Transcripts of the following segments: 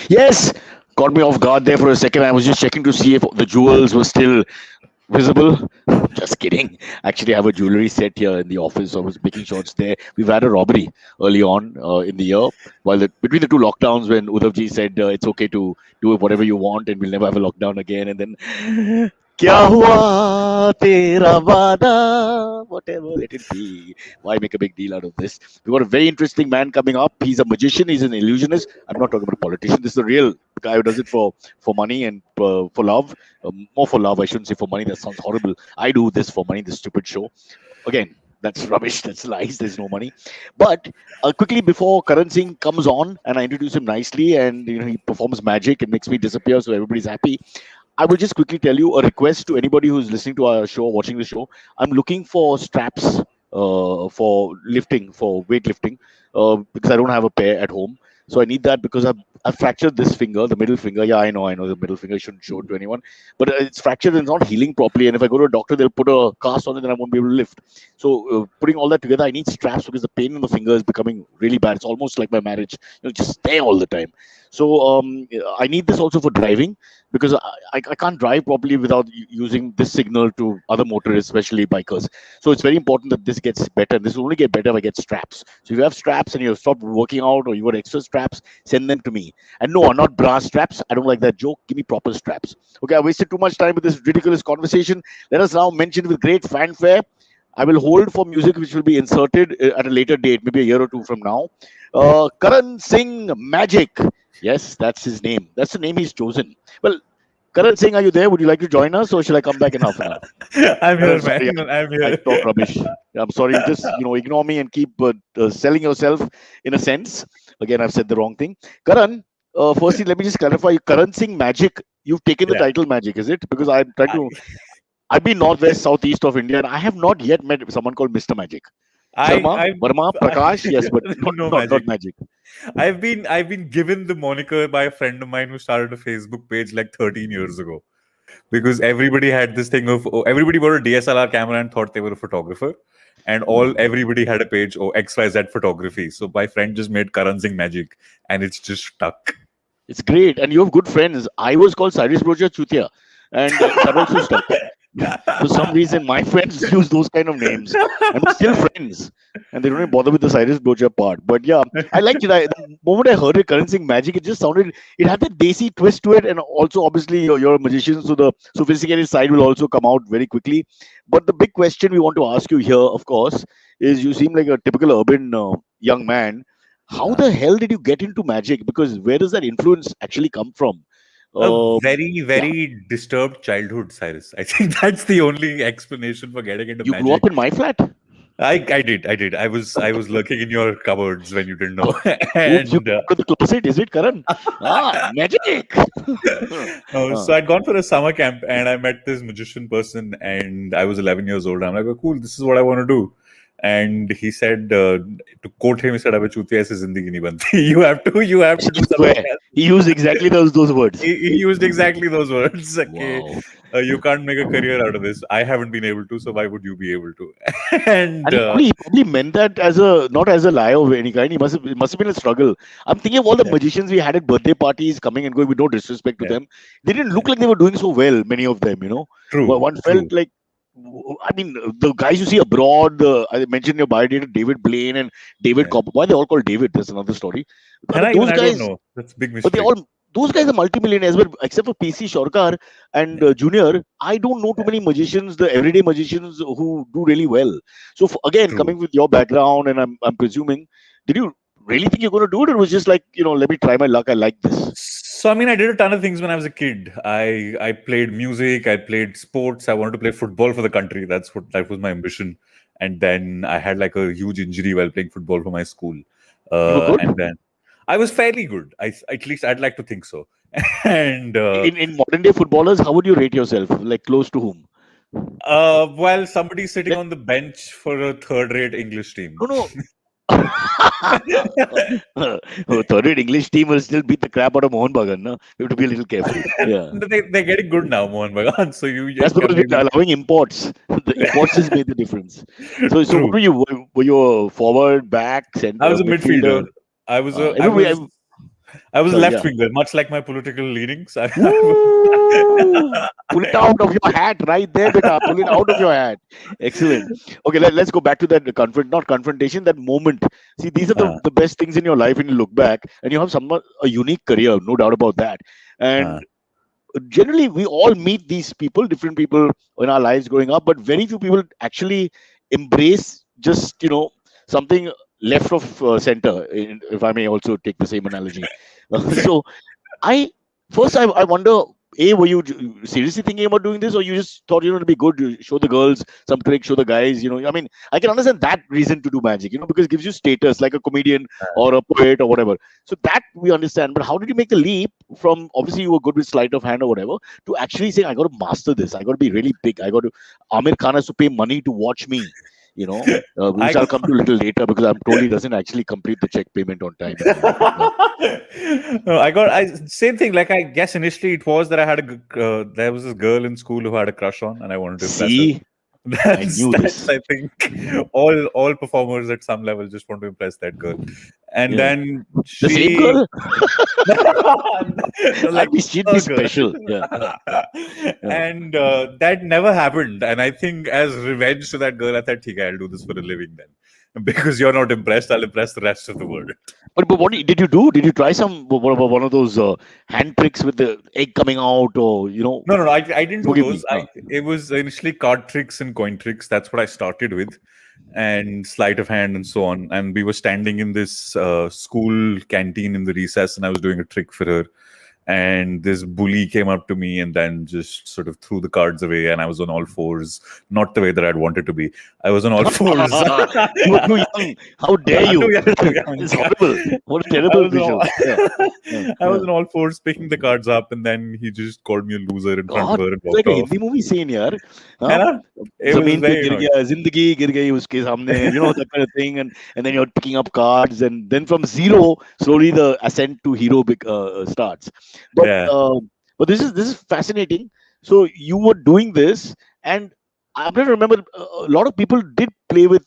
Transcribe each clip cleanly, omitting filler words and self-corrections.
Yes, caught me off guard there for a second. I was just checking to see if the jewels were still visible. Just kidding. Actually, I have a jewelry set here in the office. So I was making sure it's there. We've had a robbery early on in the year. Between the two lockdowns, when Udhavji said it's okay to do whatever you want and we'll never have a lockdown again. And then, kya hua tera vada? Whatever, let it be. Why make a big deal out of this? We've got a very interesting man coming up. He's a magician. He's an illusionist. I'm not talking about a politician. This is a real guy who does it for money and for love. More for love, I shouldn't say for money. That sounds horrible. I do this for money, this stupid show. Again, that's rubbish. That's lies. There's no money. But quickly before Karan Singh comes on and I introduce him nicely and he performs magic and makes me disappear so everybody's happy, I will just quickly tell you a request to anybody who's listening to our show, watching the show. I'm looking for straps for lifting, for weightlifting, because I don't have a pair at home. So I need that because I've fractured this finger, the middle finger. Yeah, I know the middle finger shouldn't show it to anyone, but it's fractured and it's not healing properly. And if I go to a doctor, they'll put a cast on it, and I won't be able to lift. So putting all that together, I need straps because the pain in the finger is becoming really bad. It's almost like my marriage, just there all the time. So I need this also for driving because I can't drive properly without using this signal to other motorists, especially bikers. So it's very important that this gets better. This will only get better if I get straps. So if you have straps and you've stopped working out or you got extra straps, send them to me. And no, not bra straps. I don't like that joke. Give me proper straps. Okay, I wasted too much time with this ridiculous conversation. Let us now mention with great fanfare. I will hold for music which will be inserted at a later date, maybe a year or two from now. Karan Singh Magic. Yes, that's his name. That's the name he's chosen. Well, Karan Singh, are you there? Would you like to join us, or shall I come back in half an hour? I'm here, Sorry, man. I'm I here. talk rubbish. I'm sorry. Just ignore me and keep selling yourself in a sense. Again, I've said the wrong thing. Karan, firstly, let me just clarify. Karan Singh Magic. You've taken the Yeah. title Magic, is it? Because I'm trying to. I, I've been northwest, southeast of India, and I have not yet met someone called Mr. Magic. Sharma, I, Verma, Prakash, yes, but no not magic. Magic. I've been given the moniker by a friend of mine who started a Facebook page like 13 years ago. Because everybody had this thing of everybody bought a DSLR camera and thought they were a photographer, and everybody had a page XYZ photography. So my friend just made Karan Singh Magic, and it's just stuck. It's great, and you have good friends. I was called Cyrus Broacha Chutia, and that also stuck. For some reason, my friends use those kind of names, and we're still friends, and they don't even bother with the Cyrus Broacha part. But yeah, I liked it. The moment I heard it, Karan Singh Magic, it just sounded. It had the desi twist to it, and also obviously you're a magician, so the sophisticated side will also come out very quickly. But the big question we want to ask you here, of course, is you seem like a typical urban young man. How Uh, the hell did you get into magic? Because where does that influence actually come from? a Um, very, yeah, very disturbed childhood, Cyrus. I think that's the only explanation for getting into you grew up magic. in my flat. I did. I was lurking in your cupboards when you didn't know, Oops, you and go to the closet, is it, Karan? Magic. no, Uh, so I'd gone for a summer camp and I met this magician person, and I was 11 years old. I'm like, oh, cool, this is what I want to do. And he said, to quote him, he said, "Abhi chutiya se zindagi nahi banti. You have to do something swear. else." He used exactly those words. He used exactly those words. Okay, Wow. you can't make a career out of this. I haven't been able to, so why would you be able to? And And he probably meant that as a not as a lie of any kind. It must have been a struggle. I'm thinking of all the yeah, magicians we had at birthday parties coming and going with no disrespect to yeah, them. They didn't look like they were doing so well, many of them. true, One felt true. like I mean the guys you see abroad, I mentioned in your biodata David Blaine and David Yeah. Copper. Why they all called David? That's another story. I And mean I even those I don't guys, know. That's a big but they mystery. all those guys are multimillionaires, but except for PC Shorkar and Yeah, Junior, I don't know too yeah, many magicians, the everyday magicians who do really well. So again, true. coming with your background, and I'm presuming, did you really think you're going to do it, or was just like let me try my luck? I like this. So I mean, I did a ton of things when I was a kid. I played music, I played sports. I wanted to play football for the country. That was my ambition. And then I had like a huge injury while playing football for my school. You were And good then I was fairly good. At least I'd like to think so. And in modern day footballers. How would you rate yourself? Like close to whom? while somebody's sitting Let, on the bench for a third-rate English team. no, no. Third grade English team will still beat the crap out of Mohan Bagan. No? You have to be a little careful. Yeah. They're getting good now, Mohan Bagan. So That's because maybe we're allowing imports. The imports has made the difference. So what true. were you? Were you a forward, back, I center, was a midfielder. midfielder? I was a Everybody, I was a sorry, left yeah. winger, much like my political leanings. Woo! Pull it out of your hat right there, beta. Pull it out of your hat. Excellent. Okay, let's go back to that not confrontation, that moment. See, these are uh, the best things in your life when you look back, and you have a unique career, no doubt about that. uh, And generally, we all meet these people, different people in our lives growing up, but very few people actually embrace just something left of center. If I may also take the same analogy. So I I wonder, were you seriously thinking about doing this, or you just thought it'd be good to show the girls some tricks, show the guys? I mean, I can understand that reason to do magic, because it gives you status like a comedian or a poet or whatever. So that we understand. But how did you make the leap from obviously you were good with sleight of hand or whatever to actually saying I got to master this, I got to be really big, I got to Aamir Khan has to pay money to watch me. I Which I'll come to a little later because I'm told he doesn't actually complete the check payment on time and things like that. No, same thing. Like I guess initially it was that there was this girl in school who I had a crush on, and I wanted to impress her. See, I knew That's this. I think all performers at some level just want to impress that girl, and Yeah. then The same she girl? like She'd a be girl. special. Yeah. And that never happened. And I think as revenge to that girl, I thought, "Okay, I'll do this for a living then." Because you're not impressed, I'll impress the rest of the world. But what did you do? Did you try one of those hand tricks with the egg coming out, or No. I didn't do Forgive me. those. It was initially card tricks and coin tricks. That's what I started with, and sleight of hand and so on. And we were standing in this school canteen in the recess, and I was doing a trick for her. And this bully came up to me and then just sort of threw the cards away, and I was on all fours, not the way that I'd wanted to be. I was on all fours. You were too young. How dare you? Too young. It's horrible. What a I terrible was, visual. on, Yeah. Yeah. I was Yeah. on all fours picking the cards up, and then he just called me a loser in front of God, her and it's like walked a off. Hindi movie scene, yaar. है Huh? ना? It was Zameen pe very gir annoying. gaya, zindagi gir gayi uske samne, that kind of thing, and then you're picking up cards, and then from zero, slowly the ascent to hero starts. But Yeah. this is fascinating. So you were doing this, and I'm trying to remember. A lot of people did play with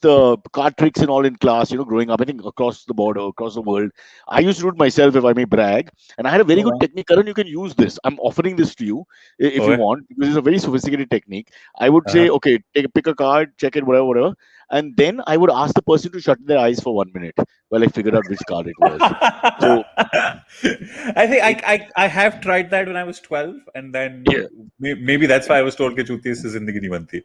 card tricks and all in class. Growing up, I think across the border, across the world. I used to do it myself, if I may brag, and I had a very Oh, good wow. technique. Karan, you can use this. I'm offering this to you if you Okay. want, because it's a very sophisticated technique. I would say, Uh-huh. okay, pick a card, check it, whatever, and then I would ask the person to shut their eyes for 1 minute while I figured out which card it was. So I think I have tried that when I was 12, and then yeah, maybe that's why I was told कि चूतिए से जिंदगी नहीं बनती.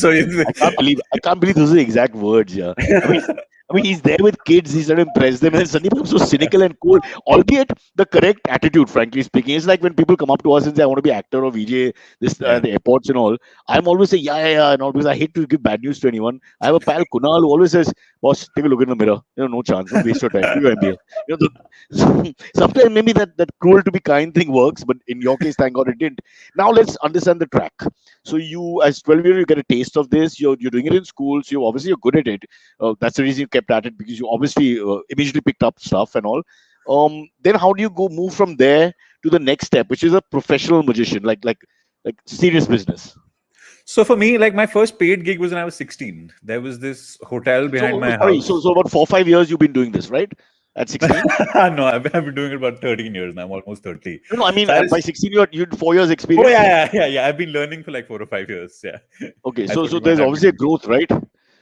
So I can't believe those are the exact words. Yeah, I mean, he's there with kids. He's trying to impress them, and then suddenly becomes so cynical and cool. Albeit the correct attitude, frankly speaking, it's like when people come up to us and say, "I want to be actor or VJ." This yeah. the airports and all. I'm always say, "Yeah," and all because I hate to give bad news to anyone. I have a pal Kunal who always says, "Boss, take a look in the mirror. No chance. Don't waste your time. Do your MBA." Sometimes maybe that cruel to be kind thing works, but in your case, thank God it didn't. Now let's understand the track. So you, as 12-year, you get a taste of this. You're doing it in school, so you're good at it. That's the reason you kept at it, because you obviously immediately picked up stuff and all. Then how do you move from there to the next step, which is a professional magician, like serious business? So for me, like my first paid gig was when I was 16. There was this hotel behind So my sorry, house. so about 4 5 years you've been doing this, right? At 16? No, I've been doing it about 13 years now. I'm almost 30. No, I mean Cyrus, by 16 you had 4 years oh experience. yeah. I've been learning for like 4 or 5 years. Yeah. Okay, I so thought you might there's have obviously a been. growth, right?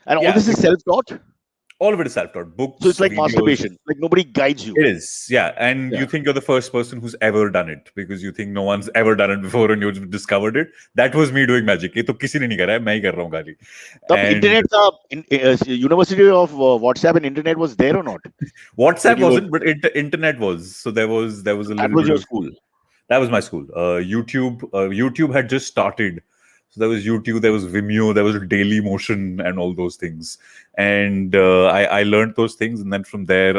And all Yeah, this is self-taught. all of it is self-taught. So Books, it's like videos. masturbation. Like nobody guides you. It is, yeah. And Yeah. you think you're the first person who's ever done it because you think no one's ever done it before and you discovered it. That was me doing magic. ये तो किसी ने नहीं करा है, मैं ही कर रहा हूँ खाली. तब And internet का University of WhatsApp and internet was there or not? WhatsApp When you were, wasn't, but internet was. So there was a that little was bit your of school. that was my school. YouTube had just started. So there was YouTube, there was Vimeo, there was Daily Motion, and all those things. And I learned those things, and then from there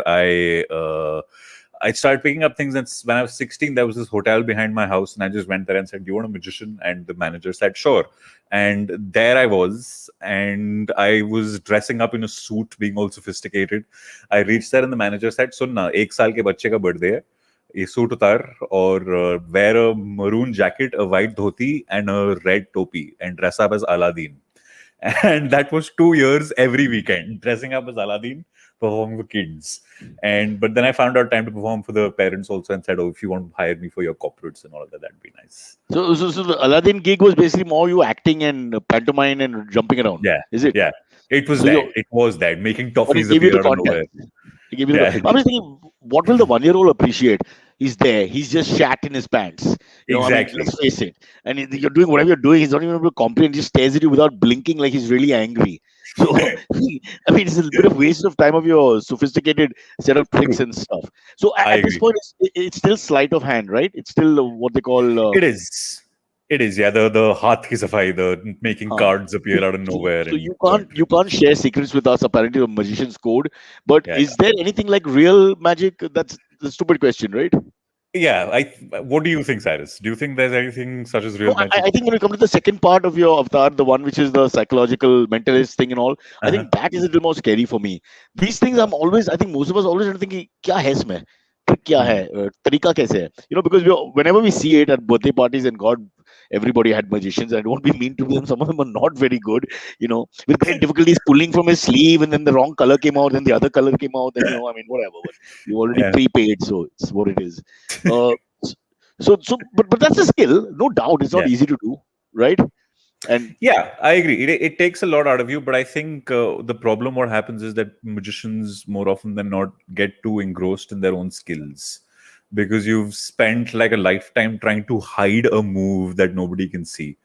I started picking up things. And when I was 16, there was this hotel behind my house, and I just went there and said, "Do you want a magician?" And the manager said, "Sure." And there I was, and I was dressing up in a suit, being all sophisticated. I reached there, and the manager said, "सुन ना, 1 साल के बच्चे का birthday है. ये suit उतार और wear a maroon jacket, a white dhoti, and a red topi, and dress up as Aladdin." And that was 2 years every weekend, dressing up as Aladdin, performing for kids. But then I found out time to perform for the parents also, and said, "Oh, if you want to hire me for your corporates and all of that, that'd be nice." So the Aladdin gig was basically more you acting and pantomime and jumping around. Yeah. Is it? Yeah. It was So that. you- It was that. Making But it toffees gave you appear the out of nowhere. content. It gave you Yeah. the. I'm just thinking, what will the 1-year-old appreciate? He's there. He's just shat in his pants. You know, I mean, Exactly. let's face it. And you're doing whatever you're doing. He's not even able to comprehend. He just stares at you without blinking, like he's really angry. So, I mean, it's a bit of waste of time of your sophisticated set of tricks True. and stuff. So I at this agree. point, it's still sleight of hand, right? It's still what they call. It is. It is. Yeah. The haath ki safai, the making Huh. cards appear out of So, nowhere. so And you can't share secrets with us. Apparently, the magician's code. But Yeah. is there anything like real magic? That's the stupid question, right? Yeah. What do you think, Cyrus? Do you think there's anything such as real No, magic? I think when we come to the second part of your avatar, the one which is the psychological mentalist thing and all, I Uh-huh. think that is a little more scary for me. These things, I think most of us always thinking, क्या है इसमें? Trick क्या है? तरीका कैसे है? You know, because whenever we see it at birthday parties, and God, everybody had magicians. I don't be mean to them. Some of them are not very good. You know, with great difficulties pulling from his sleeve, and then the wrong color came out, then the other color came out. Then I mean, whatever. But you already Yeah. prepaid, so it's what it is. But that's a skill, no doubt. It's not Yeah. easy to do, right? And Yeah, I agree. It takes a lot out of you, but I think the problem what happens is that magicians more often than not get too engrossed in their own skills because you've spent like a lifetime trying to hide a move that nobody can see.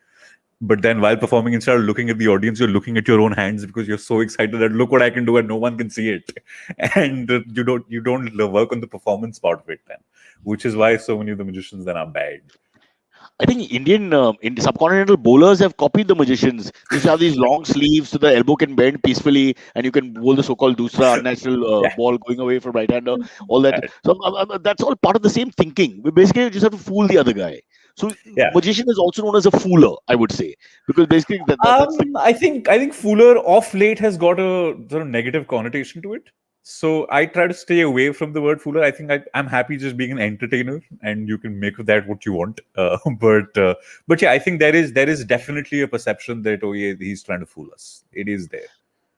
But then while performing, instead of looking at the audience, you're looking at your own hands because you're so excited that look what I can do and no one can see it. And you don't work on the performance part of it then, which is why so many of the magicians then are bad. I think Indian subcontinental bowlers have copied the magicians. They have these long sleeves so the elbow can bend peacefully, and you can bowl the so-called dusra unnatural Yeah. ball going away from right-hander. All that. So that's all part of the same thinking. We basically just have to fool the other guy. So Yeah. magician is also known as a fooler, I would say, because basically that's the. I think Fuller off late has got a sort of negative connotation to it. So I try to stay away from the word fooler. I think I'm happy just being an entertainer, and you can make of that what you want. But yeah, I think there is definitely a perception that yeah, he's trying to fool us. It is there.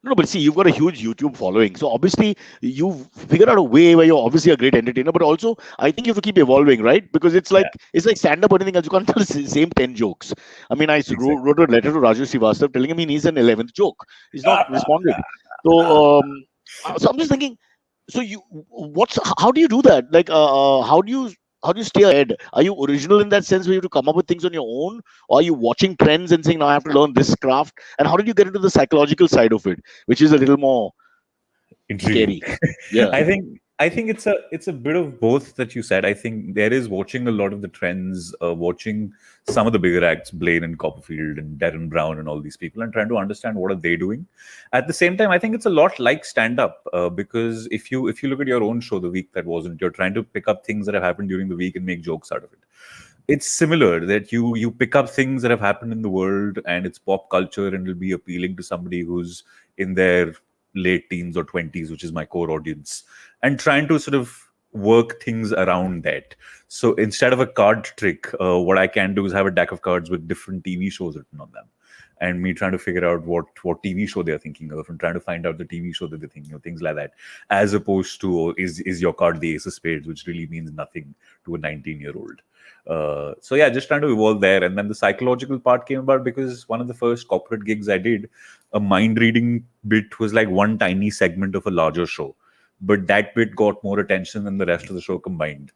No, but see, you've got a huge YouTube following. So obviously, you've figured out a way where you're obviously a great entertainer, but also I think you have to keep evolving, right? Because it's like stand-up or anything else. You can't tell the same 10 jokes. I mean, I wrote a letter to Raju Srivastava telling him he needs an 11th joke. He's not responded. So I'm just thinking, so how do you do that? Like, how do you stay ahead? Are you original in that sense where you have to come up with things on your own? Or are you watching trends and saying, now I have to learn this craft? And how did you get into the psychological side of it, which is a little more Intriguing. scary? Yeah. I think it's a bit of both that you said. I think there is watching a lot of the trends, watching some of the bigger acts, Blaine and Copperfield and Darren Brown and all these people, and trying to understand what are they doing. At the same time, I think it's a lot like stand-up because if you look at your own show, the week that wasn't, you're trying to pick up things that have happened during the week and make jokes out of it. It's similar that you pick up things that have happened in the world and it's pop culture and it'll be appealing to somebody who's in their late teens or 20s, which is my core audience, and trying to sort of work things around that. So instead of a card trick, what I can do is have a deck of cards with different TV shows written on them, and me trying to figure out what TV show they're thinking of and trying to find out the TV show that they're thinking of, things like that, as opposed to is your card the ace of spades, which really means nothing to a 19-year-old. So yeah, just trying to evolve there. And then the psychological part came about because one of the first corporate gigs I did, a mind reading bit was like one tiny segment of a larger show, but that bit got more attention than the rest of the show combined.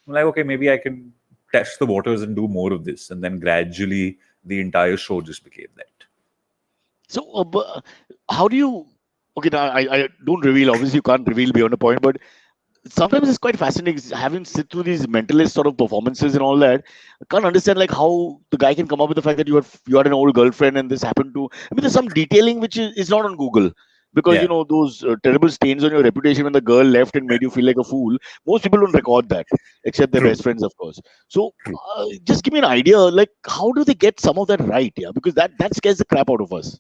I'm like, okay, maybe I can test the waters and do more of this. And then gradually the entire show just became that. So how do you, okay, now I don't reveal, obviously you can't reveal beyond a point, but sometimes it's quite fascinating having sit through these mentalist sort of performances and all that. I can't understand like how the guy can come up with the fact that you had an old girlfriend and this happened to. I mean, there's some detailing which is not on Google. Because those terrible stains on your reputation when the girl left and made you feel like a fool. Most people don't record that, except their True. best friends, of course. So True. just give me an idea, like how do they get some of that right? Yeah, because that scares the crap out of us.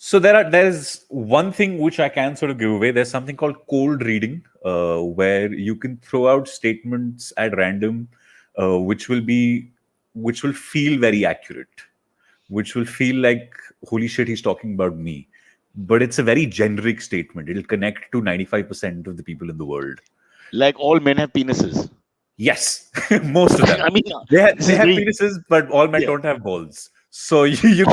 So there's one thing which I can sort of give away. There's something called cold reading, where you can throw out statements at random, which will feel very accurate, which will feel like, holy shit, he's talking about me. But it's a very generic statement. It'll connect to 95% of the people in the world. Like all men have penises. Yes, most of them. I mean, this They is have very penises, but all men yeah. don't have balls. So you can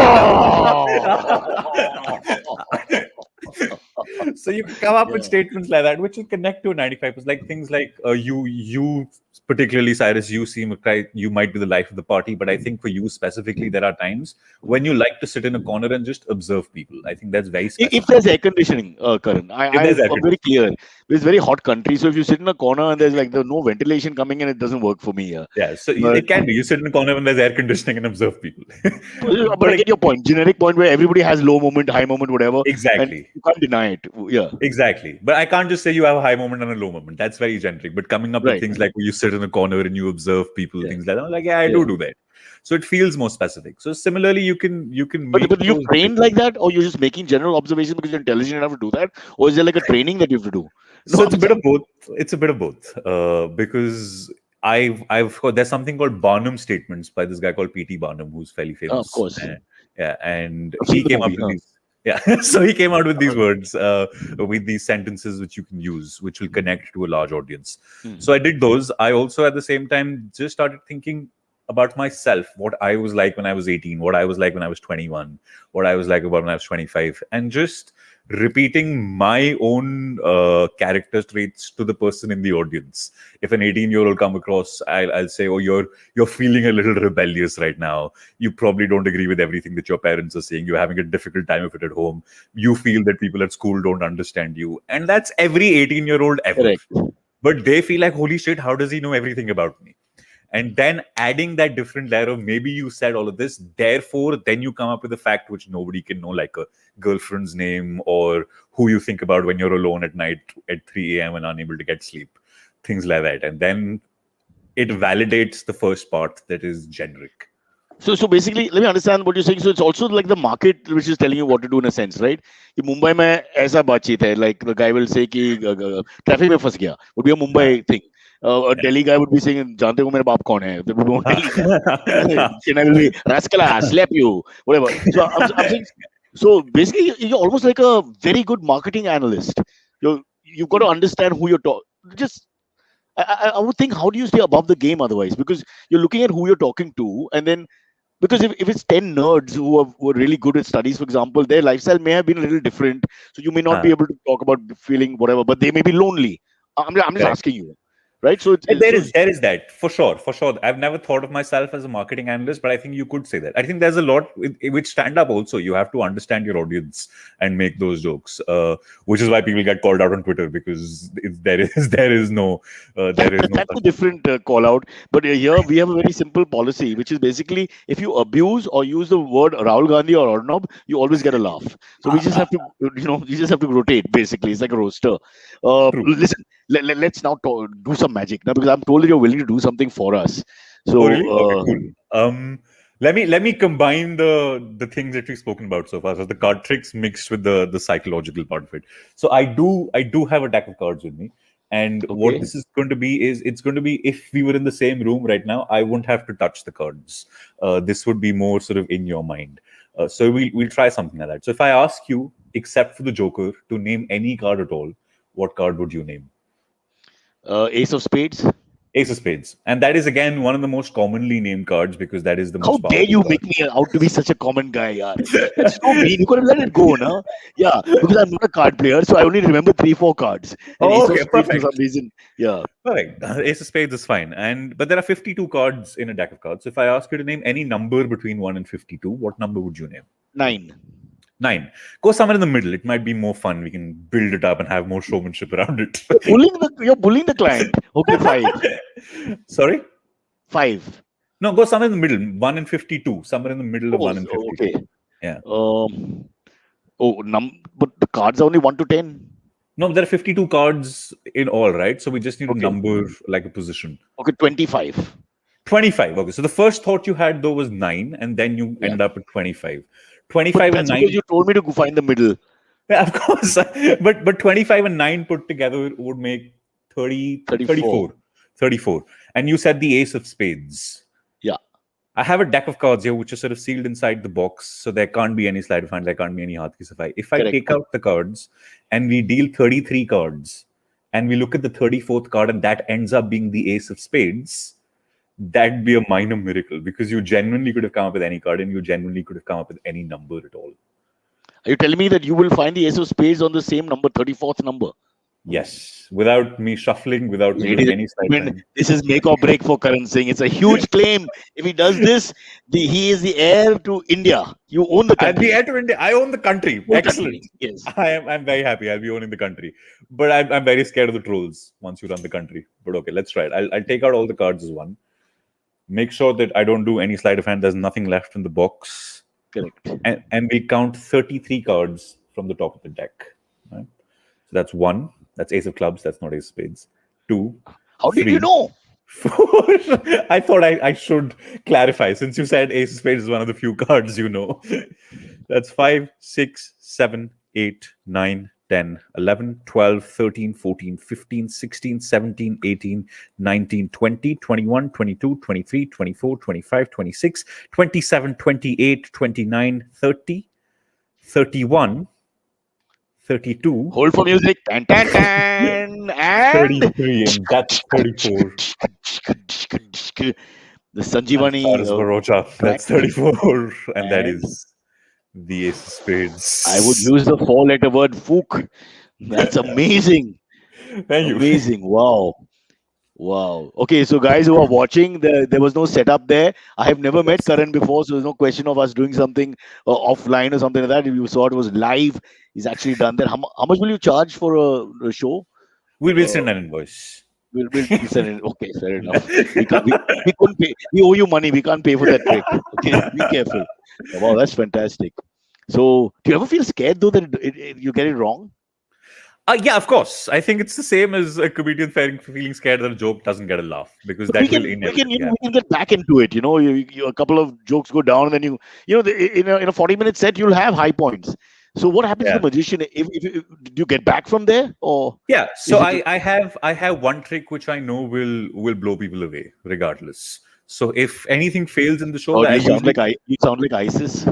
so you come up with Yeah. statements like that, which will connect to 95%. Like things like you particularly, Cyrus, you might be the life of the party, but I think for you specifically, there are times when you like to sit in a corner and just observe people. I think that's very If specific. there's air conditioning, Karan, If there's air I'm very conditioning. clear. It's very hot country, so if you sit in a corner and there's like there's no ventilation coming in, it doesn't work for me. Yeah. Yeah, so But it can be. You sit in a corner when there's air conditioning and observe people. but But I get your point. Generic point where everybody has low moment, high moment, whatever, and exactly. you can't deny it. Yeah. Exactly. But I can't just say you have a high moment and a low moment. That's very generic. But coming up with Right. things like you sit in a corner and you observe people, Yeah. things like that, I'm like, yeah, I Yeah. do that. So it feels more specific. So similarly, you can But make you those trained different. like that, or you're just making general observations because you're intelligent enough to do that, or is there like a training that you have to do? No, So it's I'm a bit of both. It's a bit of both. Because I've heard there's something called Barnum statements by this guy called P.T. Barnum, who's fairly of famous. course. Yeah, and I've seen he the came up movie. with Huh? these. Yeah, so he came out with these words, with these sentences which you can use, which will connect to a large audience. So I Hmm. did those. I also, at the same time, just started thinking about myself, what I was like when I was 18, what I was like when I was 21, what I was like about when I was 25, and just repeating my own character traits to the person in the audience. If an 18-year-old come across, I'll say, oh, you're feeling a little rebellious right now. You probably don't agree with everything that your parents are saying. You're having a difficult time of it at home. You feel that people at school don't understand you. And that's every 18-year-old ever. Correct. But they feel like, holy shit, how does he know everything about me? And then adding that different layer of, maybe you said all of this, therefore then you come up with a fact which nobody can know, like a girlfriend's name, or who you think about when you're alone at night at 3 a.m. and unable to get sleep, things like that. And then it validates the first part that is generic. So basically, let me understand what you're saying. So it's also like the market which is telling you what to do in a sense, right? कि मुंबई में ऐसा बातचीत है, like the guy will say कि traffic में फंस गया, would be a Yeah. Mumbai thing. A Yeah. Delhi guy would be saying, जानते हो मेरा बाप कौन है? They would want Delhi guy. Chennai will be rascal, I slap you, whatever. So I'm saying, so basically you're almost like a very good marketing analyst. You've got to understand who you're talking. Just I would think, how do you stay above the game otherwise? Because you're looking at who you're talking to, and then because if it's 10 nerds who are really good at studies, for example, their lifestyle may have been a little different. So you may not be Ah, able to talk about feeling whatever, but they may be lonely. I'm just correct. asking you, right? So There is that for sure, for sure. I've never thought of myself as a marketing analyst, but I think you could say that. I think there's a lot with stand up also. You have to understand your audience and make those jokes, which is why people get called out on Twitter, because there is no that's a different call out. But here we have a very simple policy, which is basically if you abuse or use the word Rahul Gandhi or Arnab, you always get a laugh. So we just have to, you just have to rotate. Basically, it's like a roaster. true. Listen, let's now do some magic now, because I'm told that you're willing to do something for us. Oh, really? Okay, So cool. Let me combine the things that we've spoken about so far. So the card tricks mixed with the psychological part of it. So I do have a deck of cards with me, and what okay, this is going to be is, it's going to be, if we were in the same room right now, I wouldn't have to touch the cards. This would be more sort of in your mind. So we'll try something like that. So if I ask you, except for the Joker, to name any card at all, what card would you name? Ace of Spades. Ace of Spades. And that is, again, one of the most commonly named cards, because that is the How most dare powerful you card. make me out to be such a common guy, yaar? That's so mean. You could have let it go, no? Yeah, because I'm not a card player, so I only remember 3, 4 cards. And Oh, Ace of okay, Spades for some perfect. reason. Yeah, Perfect. Ace of Spades is fine. But there are 52 cards in a deck of cards. So if I ask you to name any number between 1 and 52, what number would you name? 9. 9. Go somewhere in the middle. It might be more fun. We can build it up and have more showmanship around it. You're bullying the client. Okay, 5. Sorry? 5. No, go somewhere in the middle. 1 and 52. Somewhere in the middle of Oh, 1 and 52. okay. Yeah. Um, Oh, but the cards are only 1 to 10. No, there are 52 cards in all, right? So we just need to Okay. number like a position. Okay, 25. 25. Okay. So the first thought you had though was 9, and then you Yeah. end up at 25. But 25 and that's because 9. you told me to go find the middle. Yeah, of course. But 25 and 9 put together would make 30, 34. 34. And you said the ace of spades. Yeah. I have a deck of cards here which are sort of sealed inside the box, so there can't be any sleight of hand, there can't be any haath ki safai. If I Correct. take out the cards and we deal 33 cards and we look at the 34th card and that ends up being the ace of spades, that'd be a minor miracle because you genuinely could have come up with any card and you genuinely could have come up with any number at all. Are you telling me that you will find the ace of spades on the same number, 34th number? Yes, without me shuffling, without me doing any sleight of hand. This is make or break for Karan Singh. It's a huge claim. If he does this, he is the heir to India. You own the I'm country. the heir to India. I own the country. Excellent. Yes. I'm very happy. I'll be owning the country. But I'm very scared of the trolls once you run the country. But okay, let's try it. I'll take out all the cards as one. Make sure that I don't do any sleight of hand. There's nothing left in the box. Correct. And we count 33 cards from the top of the deck. Right? So that's 1. That's ace of clubs. That's not ace of spades. 2. How 3, did you know? 4. I thought I should clarify since you said ace of spades is one of the few cards you know. That's 5, 6, 7, 8, 9, 10, 11, 12, 13, 14, 15, 16, 17, 18, 19, 20, 21, 22, 23, 24, 25, 26, 27, 28, 29, 30, 31, 32. Hold for music. Tan, tan, tan. And 33, and that's 34. The Sanjeevani. Broacha, that's 34. And that is the ace of spades. I would use the 4-letter word fook. That's amazing. Thank you. Amazing. Wow. Wow. Okay, so guys who are watching, there was no setup there. I have never met Karan before, so there's no question of us doing something offline or something like that. If you saw it was live, he's actually done that. How much will you charge for a show? We'll send an invoice. We'll send it. Okay, fair enough. We couldn't pay. We owe you money. We can't pay for that trick. Okay, be careful. Wow, that's fantastic. So, do you ever feel scared though that you get it wrong? Yeah, of course. I think it's the same as a comedian feeling scared that a joke doesn't get a laugh because that will inevitably happen. We can get back into it. You know, a couple of jokes go down, and then in a 40-minute set, you'll have high points. So what happens to the magician? If do you get back from there, or So I have one trick which I know will blow people away regardless. So if anything fails in the show, you sound like ISIS,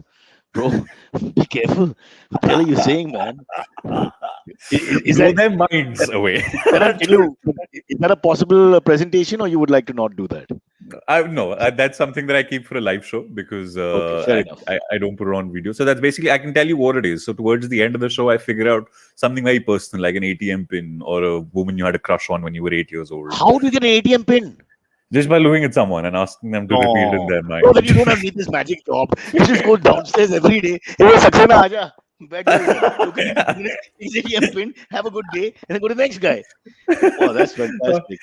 bro. Be careful. What the hell are you saying, man? Is that their minds away? Is that a possible presentation, or you would like to not do that? No, that's something that I keep for a live show because I don't put it on video. So that's basically, I can tell you what it is. So towards the end of the show, I figure out something very personal, like an ATM pin or a woman you had a crush on when you were 8 years old. How do you get an ATM pin? Just by looking at someone and asking them to repeat it in their mind. No, then you don't have this magic job. You just go downstairs every day. Hey, Saxena, aja. Back ATM pin, have a good day, and then go to the next guy. Oh, that's fantastic.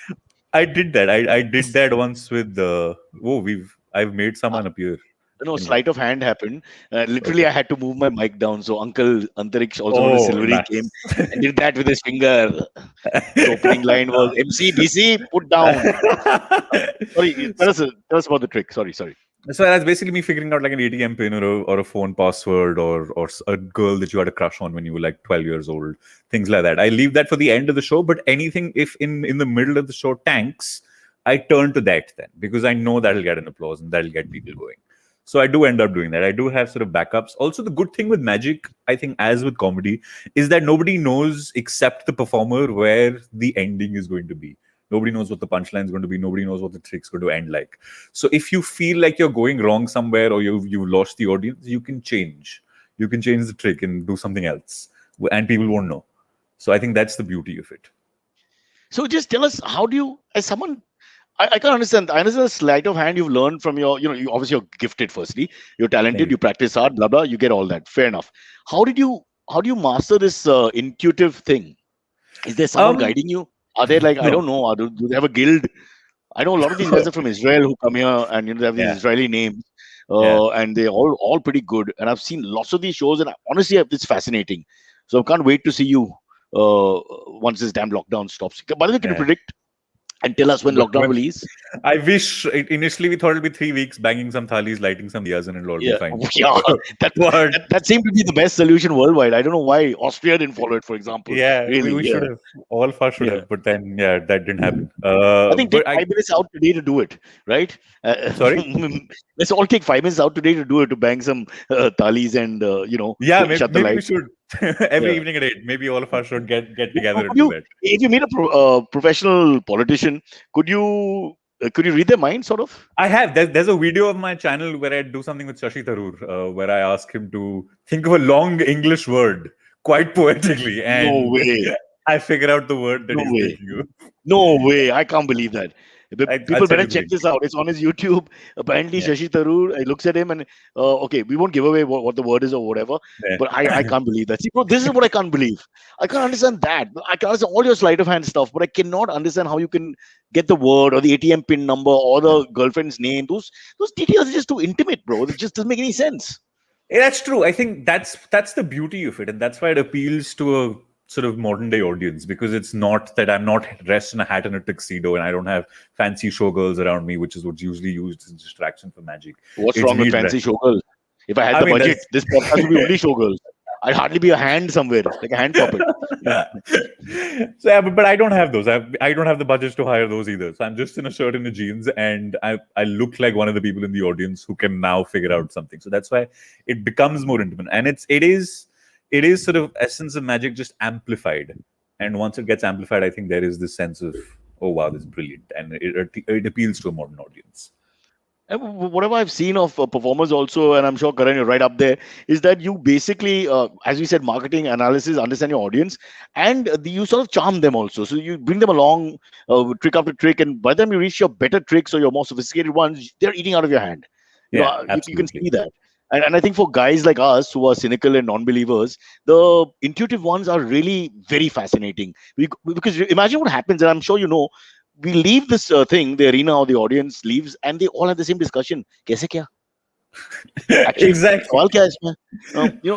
I did that. I did that once with I've made someone appear. No, sleight of hand happened. Literally, I had to move my mic down. So Uncle Antariksh, also known as Silvery, came and did that with his finger. The opening line was MC BC, put down. Sorry, tell us about the trick. Sorry. So that's basically me figuring out like an ATM pin or a phone password or a girl that you had a crush on when you were like 12 years old, things like that. I leave that for the end of the show, but anything if in the middle of the show tanks, I turn to that then because I know that'll get an applause and that'll get people going. So I do end up doing that. I do have sort of backups. Also, the good thing with magic, I think, as with comedy, is that nobody knows except the performer where the ending is going to be. Nobody knows what the punchline is going to be. Nobody knows what the trick's going to end like. So if you feel like you're going wrong somewhere or you lost the audience, you can change. You can change the trick and do something else, and people won't know. So I think that's the beauty of it. So just tell us, how do you, as someone, I can't understand. I understand the sleight of hand you've learned from you obviously you're gifted. Firstly, you're talented. You practice hard. Blah blah. You get all that. Fair enough. How do you master this intuitive thing? Is there someone guiding you? Are they like, no. I don't know. Do they have a guild? I know a lot of these guys are from Israel who come here and they have these Israeli names. Yeah. and they're all pretty good. And I've seen lots of these shows, and honestly, it's fascinating. So I can't wait to see you once this damn lockdown stops. By the way, can you Yeah. predict and tell us when lockdown When, will ease? I wish initially we thought it'll be 3 weeks, banging some thalis, lighting some diyas, and it'll all be Yeah, fine. yeah, that, But that seemed to be the best solution worldwide. I don't know why Austria didn't follow it, for example. yeah, Really, we should yeah, have. All of us should yeah. have. But then, yeah, that didn't happen. I think take But I 5 minutes out today to do it, right? sorry. Let's all take 5 minutes out today to do it, to bang some thalis and Yeah, shut the maybe we lights. should every Yeah. evening at 8. Maybe all of us should get Yeah, together could and do you, that. if you meet a professional politician, could you read their mind, sort of? I have. There's a video of my channel where I do something with Shashi Tharoor, where I ask him to think of a long English word quite poetically, No and way. I figure out the word that No he's way. thinking of. No way. I can't believe that. I'll People send better you the check link. this out. It's on his YouTube. Apparently, Yeah, Shashi Tharoor looks at him and, okay, we won't give away what the word is or whatever, yeah. but I can't believe that. See, bro, this is what I can't believe. I can't understand that. I can understand all your sleight of hand stuff, but I cannot understand how you can get the word or the ATM pin number or the girlfriend's name. Those details are just too intimate, bro. It just doesn't make any sense. Yeah, that's true. I think that's the beauty of it, and that's why it appeals to a sort of modern day audience, because it's not that I'm not dressed in a hat and a tuxedo and I don't have fancy showgirls around me, which is what's usually used as distraction for magic. What's It's wrong with me dressed. fancy showgirls? If I had I the mean, budget, that's this podcast would be only showgirls. I'd hardly be a hand somewhere, like a hand puppet. Yeah. so yeah, but I don't have those. I don't have the budgets to hire those either. So I'm just in a shirt and a jeans, and I look like one of the people in the audience who can now figure out something. So that's why it becomes more intimate, and it is sort of essence of magic just amplified. And once it gets amplified, I think there is this sense of, oh wow, this is brilliant, and it appeals to a modern audience. And whatever I've seen of performers also, and I'm sure Karan, you're right up there, is that you basically, as we said, marketing analysis, understand your audience, and you sort of charm them also. So you bring them along, trick after trick, and by the time you reach your better tricks or your more sophisticated ones, they're eating out of your hand. Yeah, You can absolutely. see that. And I think for guys like us who are cynical and non-believers, the intuitive ones are really very fascinating. Because imagine what happens, and I'm sure you know, we leave this thing, the arena or the audience leaves, and they all have the same discussion. Kaise kya? Actually, Exactly. सवाल क्या है इसमें?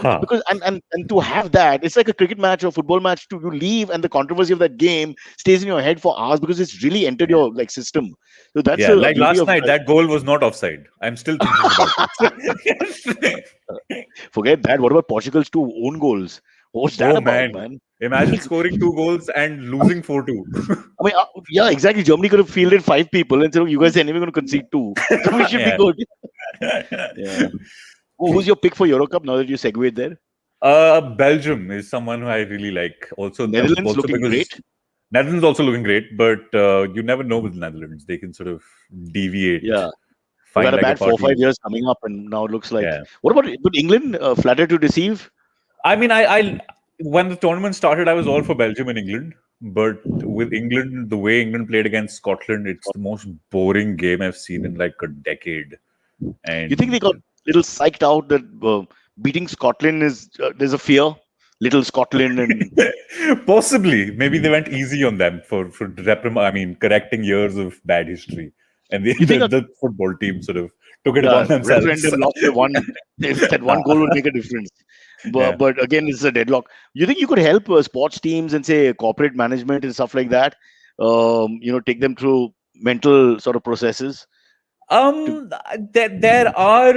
Huh. Because and to have that, it's like a cricket match or football match. To you leave, and the controversy of that game stays in your head for hours because it's really entered your like system. So that's Yeah, a like beauty last of night, that goal was not offside. I'm still thinking about it. forget that. What about Portugal's two own goals? What's that Oh about, man, man? imagine scoring 2 goals and losing 4-2. I mean, yeah, exactly. Germany could have fielded 5 people and said, "You guys are anyway going to concede two, so we should be Yeah. good." Yeah. Who's your pick for Euro Cup now that you segued there? Belgium is someone who I really like. Netherlands Also looking because great. Netherlands also looking great, but you never know with Netherlands. They can sort of deviate, Yeah. They've find had a like a bad 4 or 5 party. years coming up, and now it looks like. Yeah. What about but England? Flattered to deceive. I mean, I when the tournament started, I was all for Belgium and England. But with England, the way England played against Scotland, it's the most boring game I've seen in like a decade. You think they And got a little psyched out that beating Scotland is there's a fear, little Scotland, and possibly, maybe they went easy on them for correcting years of bad history, and you think the football team sort of took it yeah, upon themselves. referendum lost by one. If that one goal would make a difference. Yeah. But again, it's a deadlock. You think you could help sports teams and say corporate management and stuff like that? Take them through mental sort of processes. To, There are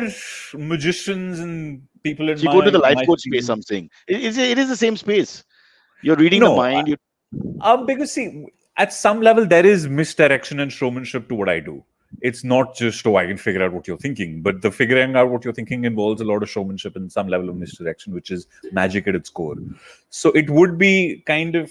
magicians and people in so you go to the life my coach space. field. I'm saying it is the same space. You're reading the No, mind. because see, at some level, there is misdirection and showmanship to what I do. It's not just, oh, I can figure out what you're thinking, but the figuring out what you're thinking involves a lot of showmanship and some level of misdirection, which is magic at its core. So it would be kind of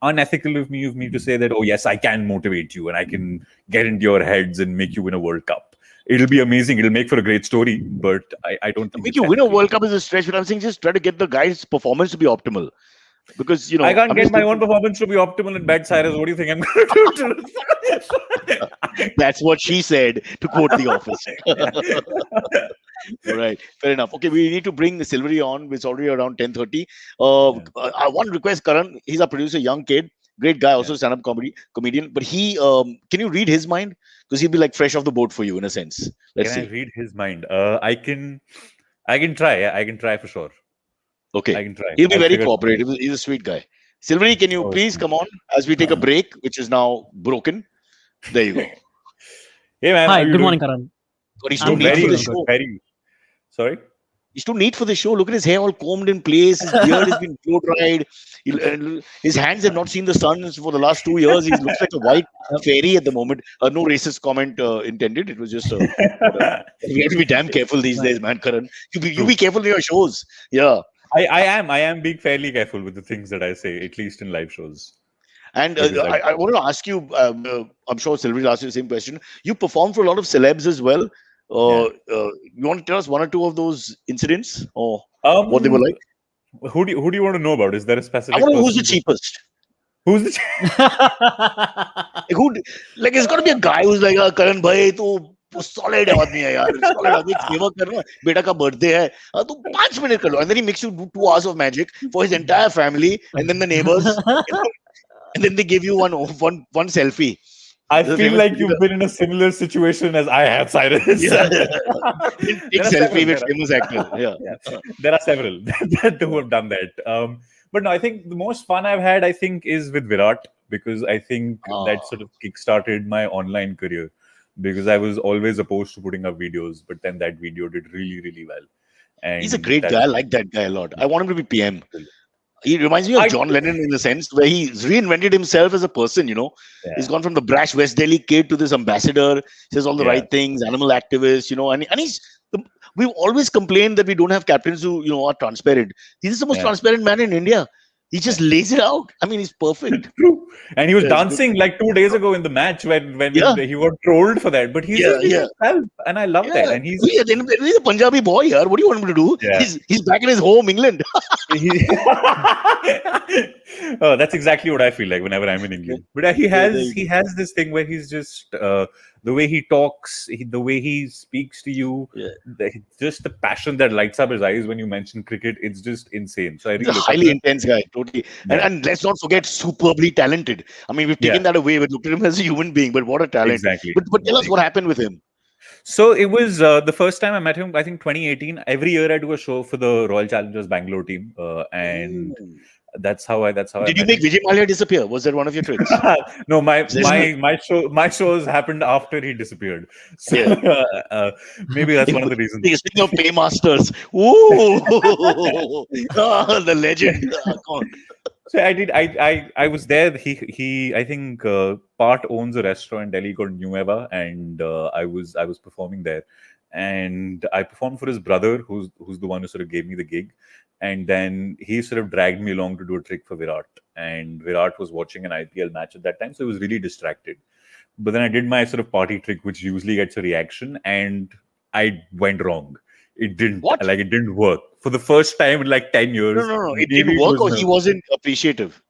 unethical of me to say that, oh, yes, I can motivate you and I can get into your heads and make you win a World Cup. It'll be amazing. It'll make for a great story, but I don't think Make it's you win a ethical. World Cup is a stretch, but I'm saying just try to get the guy's performance to be optimal. Because I can't I'm get just my own thinking performance to be optimal in bed, Cyrus. What do you think I'm going to do? that's what she said, to quote The Office. All right, fair enough. Okay, we need to bring the Silvery on. It's already around 10:30. Yeah. I want to request Karan. He's our producer, young kid. Great guy, also stand-up comedian. But he, can you read his mind? Because he'll be like fresh off the boat for you in a sense. Let's Can I see. read his mind? I can try. Yeah, I can try for sure. Okay, I can try. he'll be I'll very figure something cooperative. He's a sweet guy. Silvery, can you out. please come on as we take a break, which is now broken? There you go. Hey man, how Hi, you good morning, doing? Karan. God, he's too I'm neat good. for the I'm good. show. Very. Sorry. He's too neat for the show. Look at his hair all combed in place. His beard has been blow dried. His hands have not seen the sun for the last 2 years. He looks like a white fairy at the moment. No racist comment intended. It was just whatever. We have to be damn careful these Right. days, man, Karan. You True. be careful in your shows. Yeah. I am being fairly careful with the things that I say, at least in live shows. And Because I wanted to ask you, I'm sure Sylvie will ask you the same question. You perform for a lot of celebs as well. Yeah. You want to tell us one or two of those incidents or what they were like? Who do you want to know about? Is there a I specific want to know who's person? the cheapest. Who's the Who, like, it's got to be a guy who's like, Karan bhai, tu solid आदमी है यार, solid आदमी, एक favor करना, बेटा का birthday है, तू 5 minute कर लो, and then he makes you do 2 hours of magic for his entire family, and then the neighbors, and then they give you one selfie. I There's a feel famous like video- you've been in a similar situation as I have, Cyrus. Yeah. There Take are selfie several, with there are- famous actor. Yeah. There are several who have done that. But no, I think the most fun I've had, I think, is with Virat, because I think that sort of kickstarted my online career, because I was always opposed to putting up videos, but then that video did really, really well. And He's a great guy. I like that guy a lot. I want him to be PM. He reminds me of John Lennon in the sense where he reinvented himself as a person, you know. Yeah. He's gone from the brash West Delhi kid to this ambassador, says all the Yeah. right things, animal activist, you know, and he's we've always complained that we don't have captains who, you know, are transparent. He's the most Yeah. transparent man in India. He just lays it out. I mean, he's perfect. True. And he was Yeah, it's dancing like 2 days ago in the match when Yeah. he got trolled for that. But he's Yeah, just being yeah. himself, and I love that. And he's He's a Punjabi boy here. What do you want him to do? Yeah. He's back in his home, England. he- oh, that's exactly what I feel like whenever I'm in England. But he there you has this thing where he's just the way he talks, the way he speaks to you, Yeah. just the passion that lights up his eyes when you mention cricket. It's just insane. So I He's really a look up highly to him. intense guy, totally. Yeah. And let's not forget, superbly talented. I mean, we've taken that away. We looked at him as a human being, but what a talent. Exactly. But tell us what happened with him. So it was the first time I met him, I think 2018. Every year I do a show for the Royal Challengers Bangalore team, and Ooh. that's how I Did you make Vijay Mallya disappear? Was that one of your tricks? No, my shows happened after he disappeared. So maybe that's one of the reasons. Speaking of paymasters, ooh, the legend. Come on. So I did. I was there. He I think part owns a restaurant in Delhi called New Eva, and I was performing there, and I performed for his brother, who's the one who sort of gave me the gig, and then he sort of dragged me along to do a trick for Virat, and Virat was watching an IPL match at that time, so he was really distracted. But then I did my sort of party trick, which usually gets a reaction, and I went wrong. It didn't What? Like, it didn't work for the first time in like 10 years. No. It Maybe didn't work, or was he wasn't appreciative.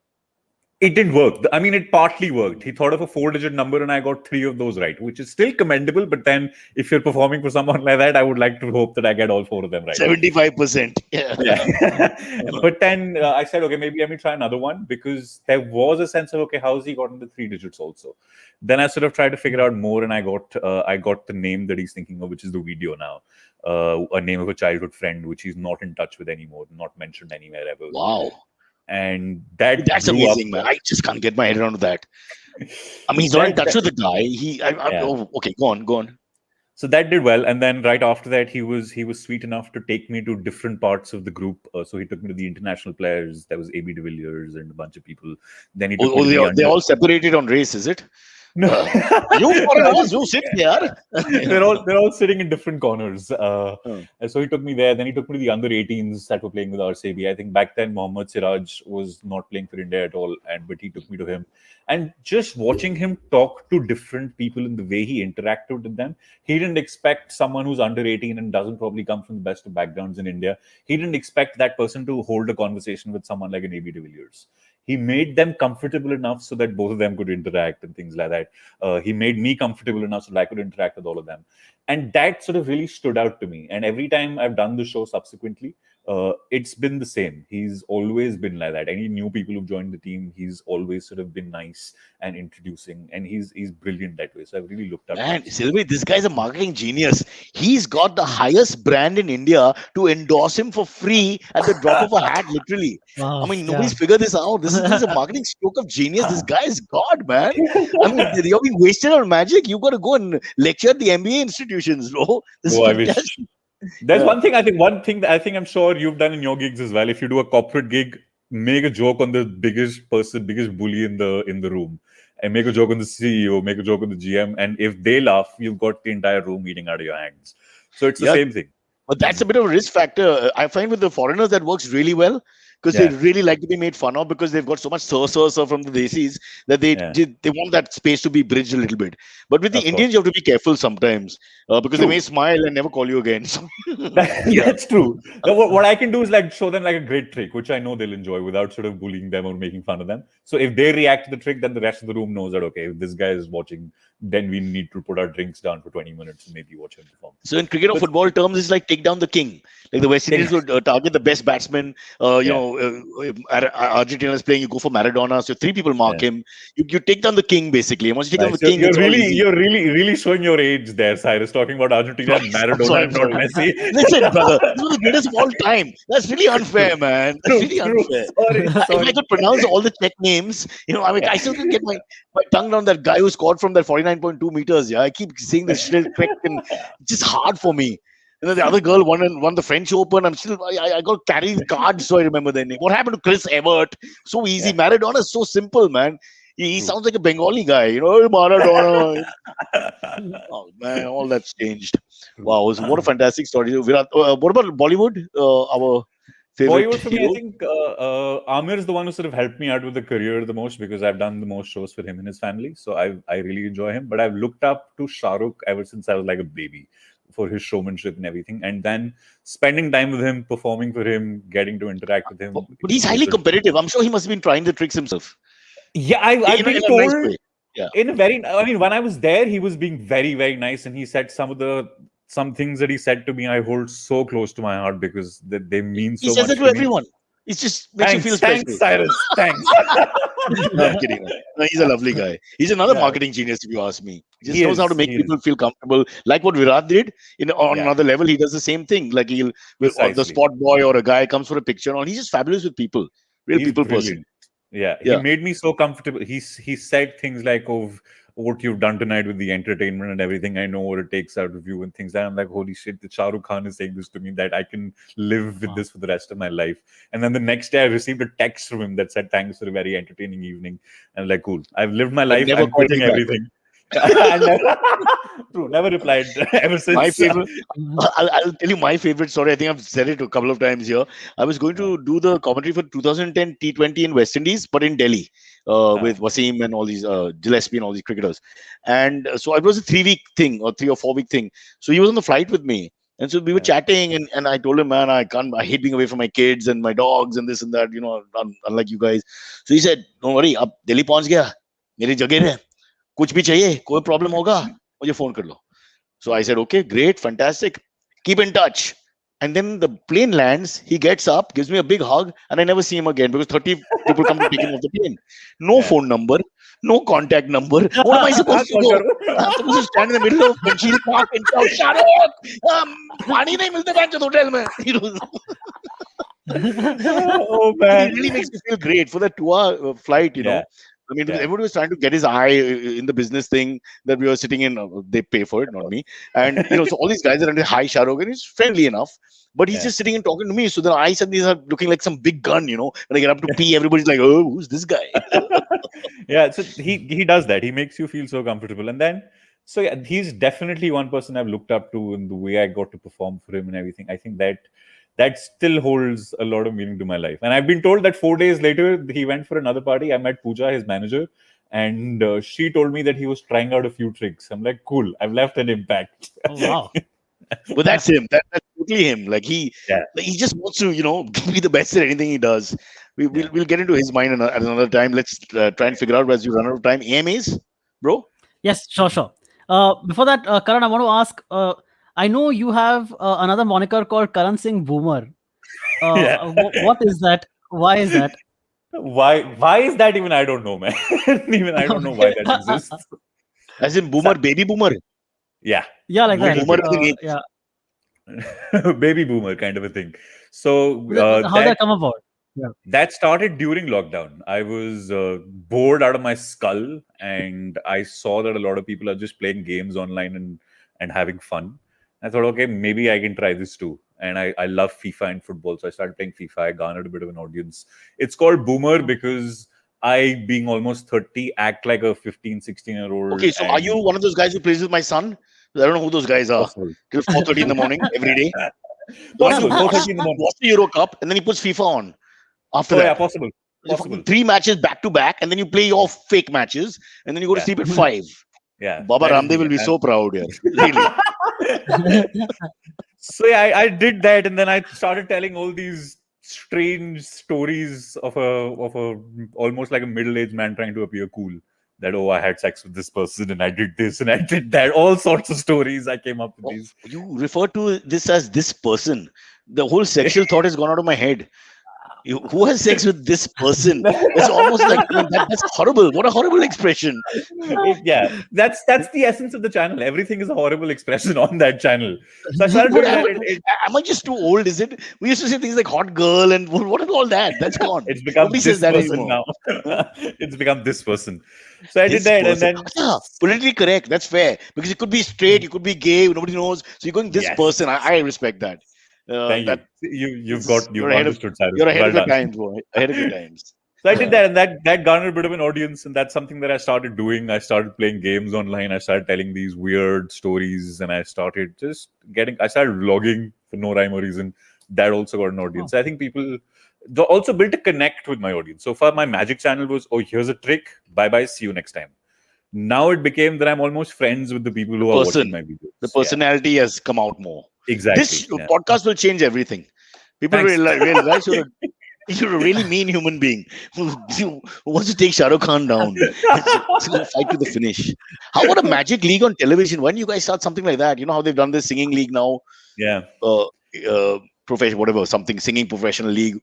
It didn't work. I mean, it partly worked. He thought of a 4-digit number and I got 3 of those right, which is still commendable. But then if you're performing for someone like that, I would like to hope that I get all 4 of them right. 75%. Yeah. But then I said, okay, maybe let me try another one, because there was a sense of, okay, how's he gotten the 3 digits also? Then I sort of tried to figure out more, and I got the name that he's thinking of, which is the video now. A name of a childhood friend, which he's not in touch with anymore, not mentioned anywhere ever. Wow. And that's amazing, man. I just can't get my head around that. I mean, he's not in touch with the guy. Oh, okay, go on. So that did well, and then right after that, he was sweet enough to take me to different parts of the group. So he took me to the international players. There was AB de Villiers and a bunch of people. Then he took me to they're all separated on race, is it? No. You sit there. they're all sitting in different corners. And so he took me there. Then he took me to the under 18s that were playing with RCB. I think back then Mohammad Siraj was not playing for India at all, but he took me to him. And just watching him talk to different people in the way he interacted with them, he didn't expect someone who's under 18 and doesn't probably come from the best of backgrounds in India. He didn't expect that person to hold a conversation with someone like an AB de Villiers. He made them comfortable enough so that both of them could interact and things like that. He made me comfortable enough so that I could interact with all of them. And that sort of really stood out to me. And every time I've done the show subsequently, it's been the same. He's always been like that. Any new people who've joined the team, he's always sort of been nice and introducing, and he's brilliant that way. So I've really looked up to Man, him. Silvi, this guy's a marketing genius. He's got the highest brand in India to endorse him for free at the drop of a hat, literally. I Wow. mean, Yeah. nobody's figured this out. This is a marketing stroke of genius. This guy is God, man. I mean, you're being wasted on magic. You've got to go and lecture at the MBA institutions, bro. This is Oh, I wish. fantastic. There's Yeah. one thing that I think I'm sure you've done in your gigs as well. If you do a corporate gig, make a joke on the biggest person, biggest bully in the room, and make a joke on the CEO, make a joke on the GM, and if they laugh, you've got the entire room eating out of your hands. So it's the Yeah. same thing. But that's a bit of a risk factor. I find with the foreigners that works really well because they Yeah. really like to be made fun of because they've got so much sir from the desis that Yeah. they want that space to be bridged a little bit. But with the Of course. Indians, you have to be careful sometimes because they True. may smile and never call you again. So, That's true. Now, what I can do is like show them like a great trick, which I know they'll enjoy without sort of bullying them or making fun of them. So if they react to the trick, then the rest of the room knows that okay, if this guy is watching, then we need to put our drinks down for 20 minutes and maybe watch him perform. So in cricket or football terms, it's like take down the king. Like the West Indians would target the best batsman. Argentina is playing, you go for Maradona. So 3 people mark him. You take down the king basically. And once you take down Nice. the king, it's all easy. You're really showing your age there, Cyrus. Talking about Argentina and Maradona, Sorry, and not Messi. Listen, brother, this was the greatest of all time. That's really unfair, man. That's really unfair. If I Sorry. could pronounce all the Czech names, I mean, I still can get my tongue down that guy who scored from that 49.2 meters. Yeah, I keep saying this shrill quick, and it's just hard for me. And then the other girl won the French Open. I got to carry the cards, so I remember their name. What happened to Chris Evert? So easy. Yeah. Maradona is so simple, man. He sounds like a Bengali guy, Maradona. Oh man, all that's changed. Wow, so what a fantastic story. Virat, what about Bollywood? Our favorite Bollywood for me, hero? I think Aamir is the one who sort of helped me out with the career the most because I've done the most shows for him and his family. So I really enjoy him. But I've looked up to Shahrukh ever since I was like a baby for his showmanship and everything. And then spending time with him, performing for him, getting to interact with him. But he's highly competitive. I'm sure he must have been trying the tricks himself. Yeah, I've In been a nice told way. Yeah. in a very. I mean, when I was there, he was being very, very nice, and he said some things that he said to me I hold so close to my heart because they mean so He says much it to me. everyone. It just makes you feel special. Thanks, Cyrus. Thanks. No, I'm kidding. No, he's a lovely guy. He's another Yeah. marketing genius, if you ask me. He just He knows how is, to make he people feel comfortable. Like what Virat did on Yeah. another level, he does the same thing. Like or the Precisely. spot boy or a guy comes for a picture and all. He's just fabulous with people. Real He's people brilliant. person. Yeah, Yeah. he made me so comfortable. He said things like, "Oh, what you've done tonight with the entertainment and everything. I know what it takes out of you and things." And I'm like, "Holy shit!" The Shahrukh Khan is saying this to me that I can live with this for the rest of my life. And then the next day, I received a text from him that said, "Thanks for a very entertaining evening." And I'm like, "Cool. I've lived my life. never I'm called quitting me back. everything." True. Never replied ever since. My favorite. I'll tell you my favorite story. I think I've said it a couple of times here. I was going to do the commentary for 2010 T20 in West Indies, but in Delhi with Wasim and all these Gillespie and all these cricketers. And so it was a 3-week thing or 3 or 4 week thing. So he was on the flight with me. And so we were chatting, and I told him, man, I hate being away from my kids and my dogs and this and that, unlike you guys. So he said, don't worry, अब दिल्ली पहुंच गया, मेरी जगह है, कुछ भी चाहिए, कोई problem होगा, मुझे phone कर लो. So I said, okay, great, fantastic, keep in touch. And then the plane lands, he gets up, gives me a big hug, and I never see him again because 30 people come to take him off the plane. No phone number, no contact number. What am I supposed to do? I'm supposed to stand in the middle of Conchil Park and shout, Shahrukh, पानी नहीं मिलते bank hotel में. Oh man, It really makes me feel great for that 2-hour flight, Yeah. I mean, everybody was trying to get his eye in the business thing that we were sitting in. They pay for it, not me. And, so all these guys are under hi Shahrukh, and he's friendly enough. But he's just sitting and talking to me. So then I suddenly are looking like some big gun, When I get up to pee, everybody's like, oh, who's this guy? Yeah, so he does that. He makes you feel so comfortable. And then, so yeah, he's definitely one person I've looked up to in the way I got to perform for him and everything. I think that still holds a lot of meaning to my life. And I've been told that 4 days later, he went for another party. I met Pooja, his manager, and she told me that he was trying out a few tricks. I'm like, cool, I've left an impact. Oh, wow. But that's him. That's totally him. Like he just wants to, be the best at anything he does. We'll get into his mind at another time. Let's try and figure out as we run out of time. AMAs, bro? Yes, sure. Before that, Karan, I want to ask, I know you have another moniker called Karan Singh Boomer. Yeah. What is that? Why is that? Why is that even? I don't know, man. Even I don't know why that exists. As in boomer, baby boomer. Yeah. Yeah, like that. Little Boomer bit. as in age. Yeah. Baby boomer kind of a thing. So How that come about? Yeah. that started during lockdown. I was bored out of my skull, and I saw that a lot of people are just playing games online and having fun. I thought, okay, maybe I can try this too. And I love FIFA and football, so I started playing FIFA. I garnered a bit of an audience. It's called Boomer because I, being almost 30, act like a 15, 16-year-old. Okay, so are you one of those guys who plays with my son? I don't know who those guys are. Possible. Till 4:30 in the morning every day. Possible. Watch 4:30 in the morning. the Euro Cup, and then he puts FIFA on. After Oh yeah, that, possible. Possible. 3 matches back to back, and then you play your fake matches, and then you go to Yeah. sleep at 5. Yeah. Baba that is Ramdev me, will be man. so proud here. Really. So yeah, I did that, and then I started telling all these strange stories of a almost like a middle-aged man trying to appear cool. That, oh, I had sex with this person and I did this and I did that. All sorts of stories I came up with these. You refer to this as this person. The whole sexual thought has gone out of my head. Who has sex with this person? It's almost like, I mean, that's horrible. What a horrible expression. Yeah, that's the essence of the channel. Everything is a horrible expression on that channel. So I started What doing that. happened? Am I just too old? Is it? We used to say things like hot girl and what is all that? That's gone. It's become Nobody this says that person anymore. now. It's become this person. So I did This that, person. and then Yeah, politically correct. That's fair because you could be straight, you could be gay. Nobody knows. So you're going this Yes. person. I respect that. Thank That you. You've you're ahead of understood, Cyrus. you're ahead Well of your done. times, boy. Ahead of your times. So I did that, and that garnered a bit of an audience, and that's something that I started doing. I started playing games online. I started telling these weird stories, and I started I started vlogging for no rhyme or reason. That also got an audience. I think people also built a connect with my audience. So far, my magic channel was, oh, here's a trick. Bye bye. See you next time. Now it became that I'm almost friends with the people who are watching my videos. The personality has come out more. Exactly. This podcast will change everything. People Thanks. realize you're a really mean human being who wants to take Shahrukh Khan down. It's going to fight to the finish. How about a magic league on television? Why don't you guys start something like that? You know how they've done this singing league now? Yeah. Profession, whatever, something singing professional league.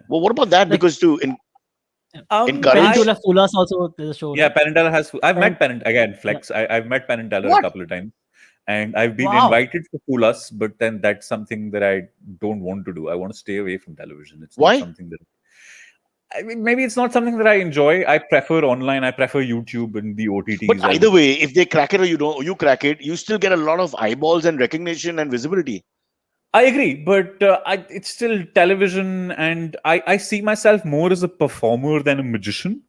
Well, what about that? Like- Because to encourage. Parentula Full House also there's a show. Yeah, right? Penn and Teller has. I've met And- Flex. I've met Penn and Teller a What? couple of times, and I've been Wow. invited to Fool Us, but then that's something that I don't want to do. I want to stay away from television. It's Why? not something that. I mean, maybe it's not something that I enjoy. I prefer online. I prefer YouTube and the OTTs. But either way, if they crack it or you crack it, you still get a lot of eyeballs and recognition and visibility. I agree, but it's still television, and I see myself more as a performer than a magician.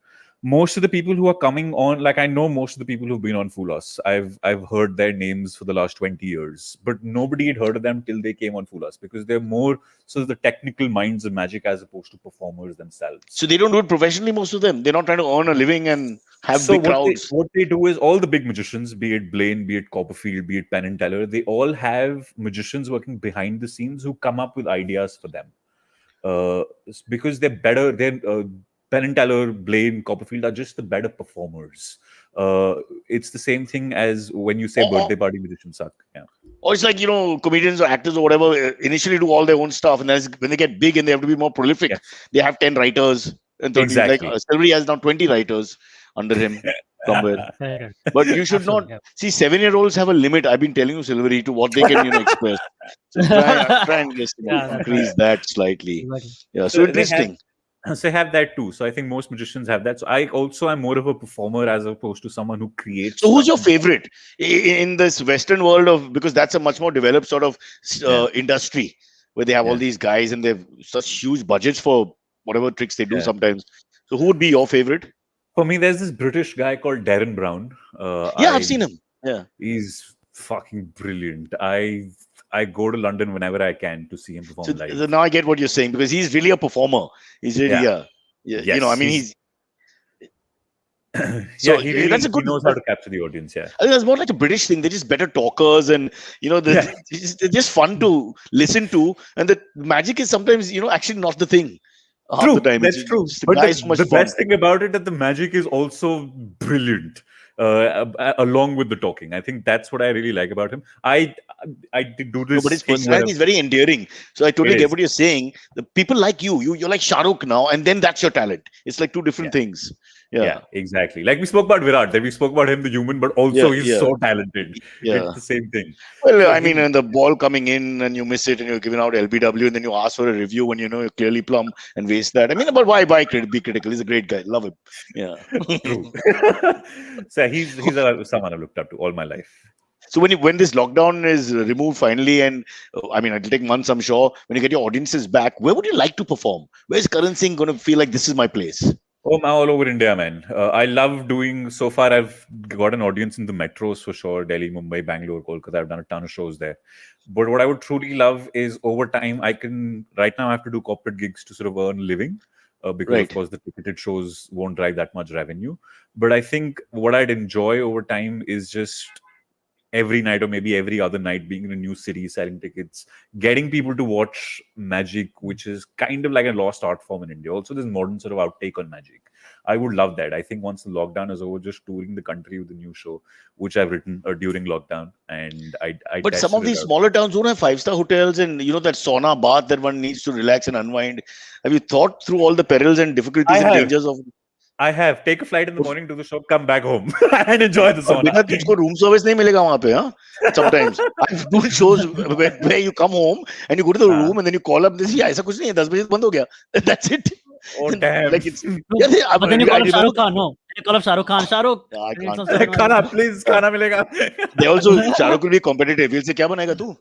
Most of the people who are coming on, like I know most of the people who've been on Fool Us. I've heard their names for the last 20 years, but nobody had heard of them till they came on Fool Us because they're more sort of the technical minds of magic as opposed to performers themselves. So they don't do it professionally, most of them. They're not trying to earn a living and have big crowds. What they do is all the big magicians, be it Blaine, be it Copperfield, be it Penn and Teller, they all have magicians working behind the scenes who come up with ideas for them. Because they're better. Penn and Teller, Blaine, Copperfield are just the better performers. It's the same thing as when you say birthday party magicians suck. Yeah. Or it's like, comedians or actors or whatever initially do all their own stuff. And then when they get big and they have to be more prolific, they have 10 writers. And 30, Exactly. Like Silvery has now 20 writers under him somewhere. Yeah. But you should not Absolutely, see 7-year-olds have a limit. I've been telling you, Silvery, to what they can express. So try and just Yeah, increase that slightly. Exactly. Yeah, So so they interesting. So I have that too. So I think most magicians have that. So I also am more of a performer as opposed to someone who creates. So who's your something. favorite in this Western world of, because that's a much more developed sort of industry where they have all these guys and they have such huge budgets for whatever tricks they do sometimes. So who would be your favorite? For me, there's this British guy called Darren Brown. I've seen him. Yeah. He's fucking brilliant. I go to London whenever I can to see him perform So live. now I get what you're saying because he's really a performer. He's really Yes, I mean he's yeah, he really that's a good. he knows how to capture the audience. Yeah, I think that's more like a British thing. They're just better talkers, and they're just fun to listen to. And the magic is sometimes actually not the thing. True, The time. that's true. The But guy is so much the fun. best thing about it that the magic is also brilliant. along with the talking. I think that's what I really like about him. I did do this But his thing where personality is very endearing. So I totally it get is. what you're saying. The people like you're like Shahrukh now, and then that's your talent. It's like two different things. Yeah, Yeah, exactly. Like we spoke about Virat, then we spoke about him, the human, but yeah, also he's yeah, so talented. yeah. It's the same thing. Well, So I mean, he, and the ball coming in and you miss it and you're giving out LBW and then you ask for a review when you know you're clearly plumb and waste that. I mean, but why be critical? He's a great guy. Love him. Yeah. true. So someone I've looked up to all my life. So when this lockdown is removed finally, and I mean, it'll take months, I'm sure. When you get your audiences back, where would you like to perform? Where's Karan Singh going to feel like this is my place? Oh, I'm all over India, man. I love doing. So far, I've got an audience in the metros for sure: Delhi, Mumbai, Bangalore, Kolkata. I've done a ton of shows there. But what I would truly love is over time, I can. Right now, I have to do corporate gigs to sort of earn a living, because of Right. course the ticketed shows won't drive that much revenue. But I think what I'd enjoy over time is just every night or maybe every other night being in a new city, selling tickets, getting people to watch magic, which is kind of like a lost art form in India. Also, this modern sort of outtake on magic. I would love that. I think once the lockdown is over, just touring the country with a new show, which I've written during lockdown, and I But some of tested it these out. smaller towns don't have five-star hotels and that sauna bath that one needs to relax and unwind. Have you thought through all the perils and I difficulties and have. dangers of? I have. Take a flight in the morning to the shop, come back home, and enjoy the और sauna. बिना तुझको room service नहीं मिलेगा वहां पे हाँ sometimes I've done shows where you come home and you go to the हाँ. room and then you call up this ऐसा कुछ नहीं है 10 बजे बंद हो गया that's it Oh damn! like it's No, yeah but then you call I up remember Shahrukh Khan. No, you call up Shahrukh Khan. Shahrukh, I I need some can't cinema. खाना, please, खाना मिलेगा. they also Shahrukh will be competitive he'll say क्या बनाएगा तू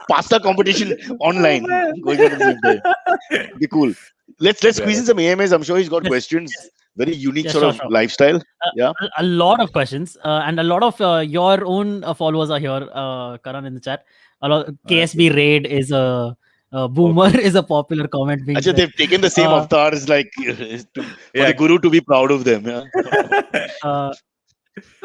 pasta competition online going on at the same time be cool let's squeeze in some AMAs I'm sure he's got Yes, questions yes, very unique yes, sort sure, of sure. lifestyle yeah A lot of questions, and a lot of your own followers are here, Karan, in the chat. A lot, KSB Raid is a boomer Okay. is a popular comment being Actually, said. they've taken the same Uh, avatars like for Yeah. the guru to be proud of them. Yeah. uh,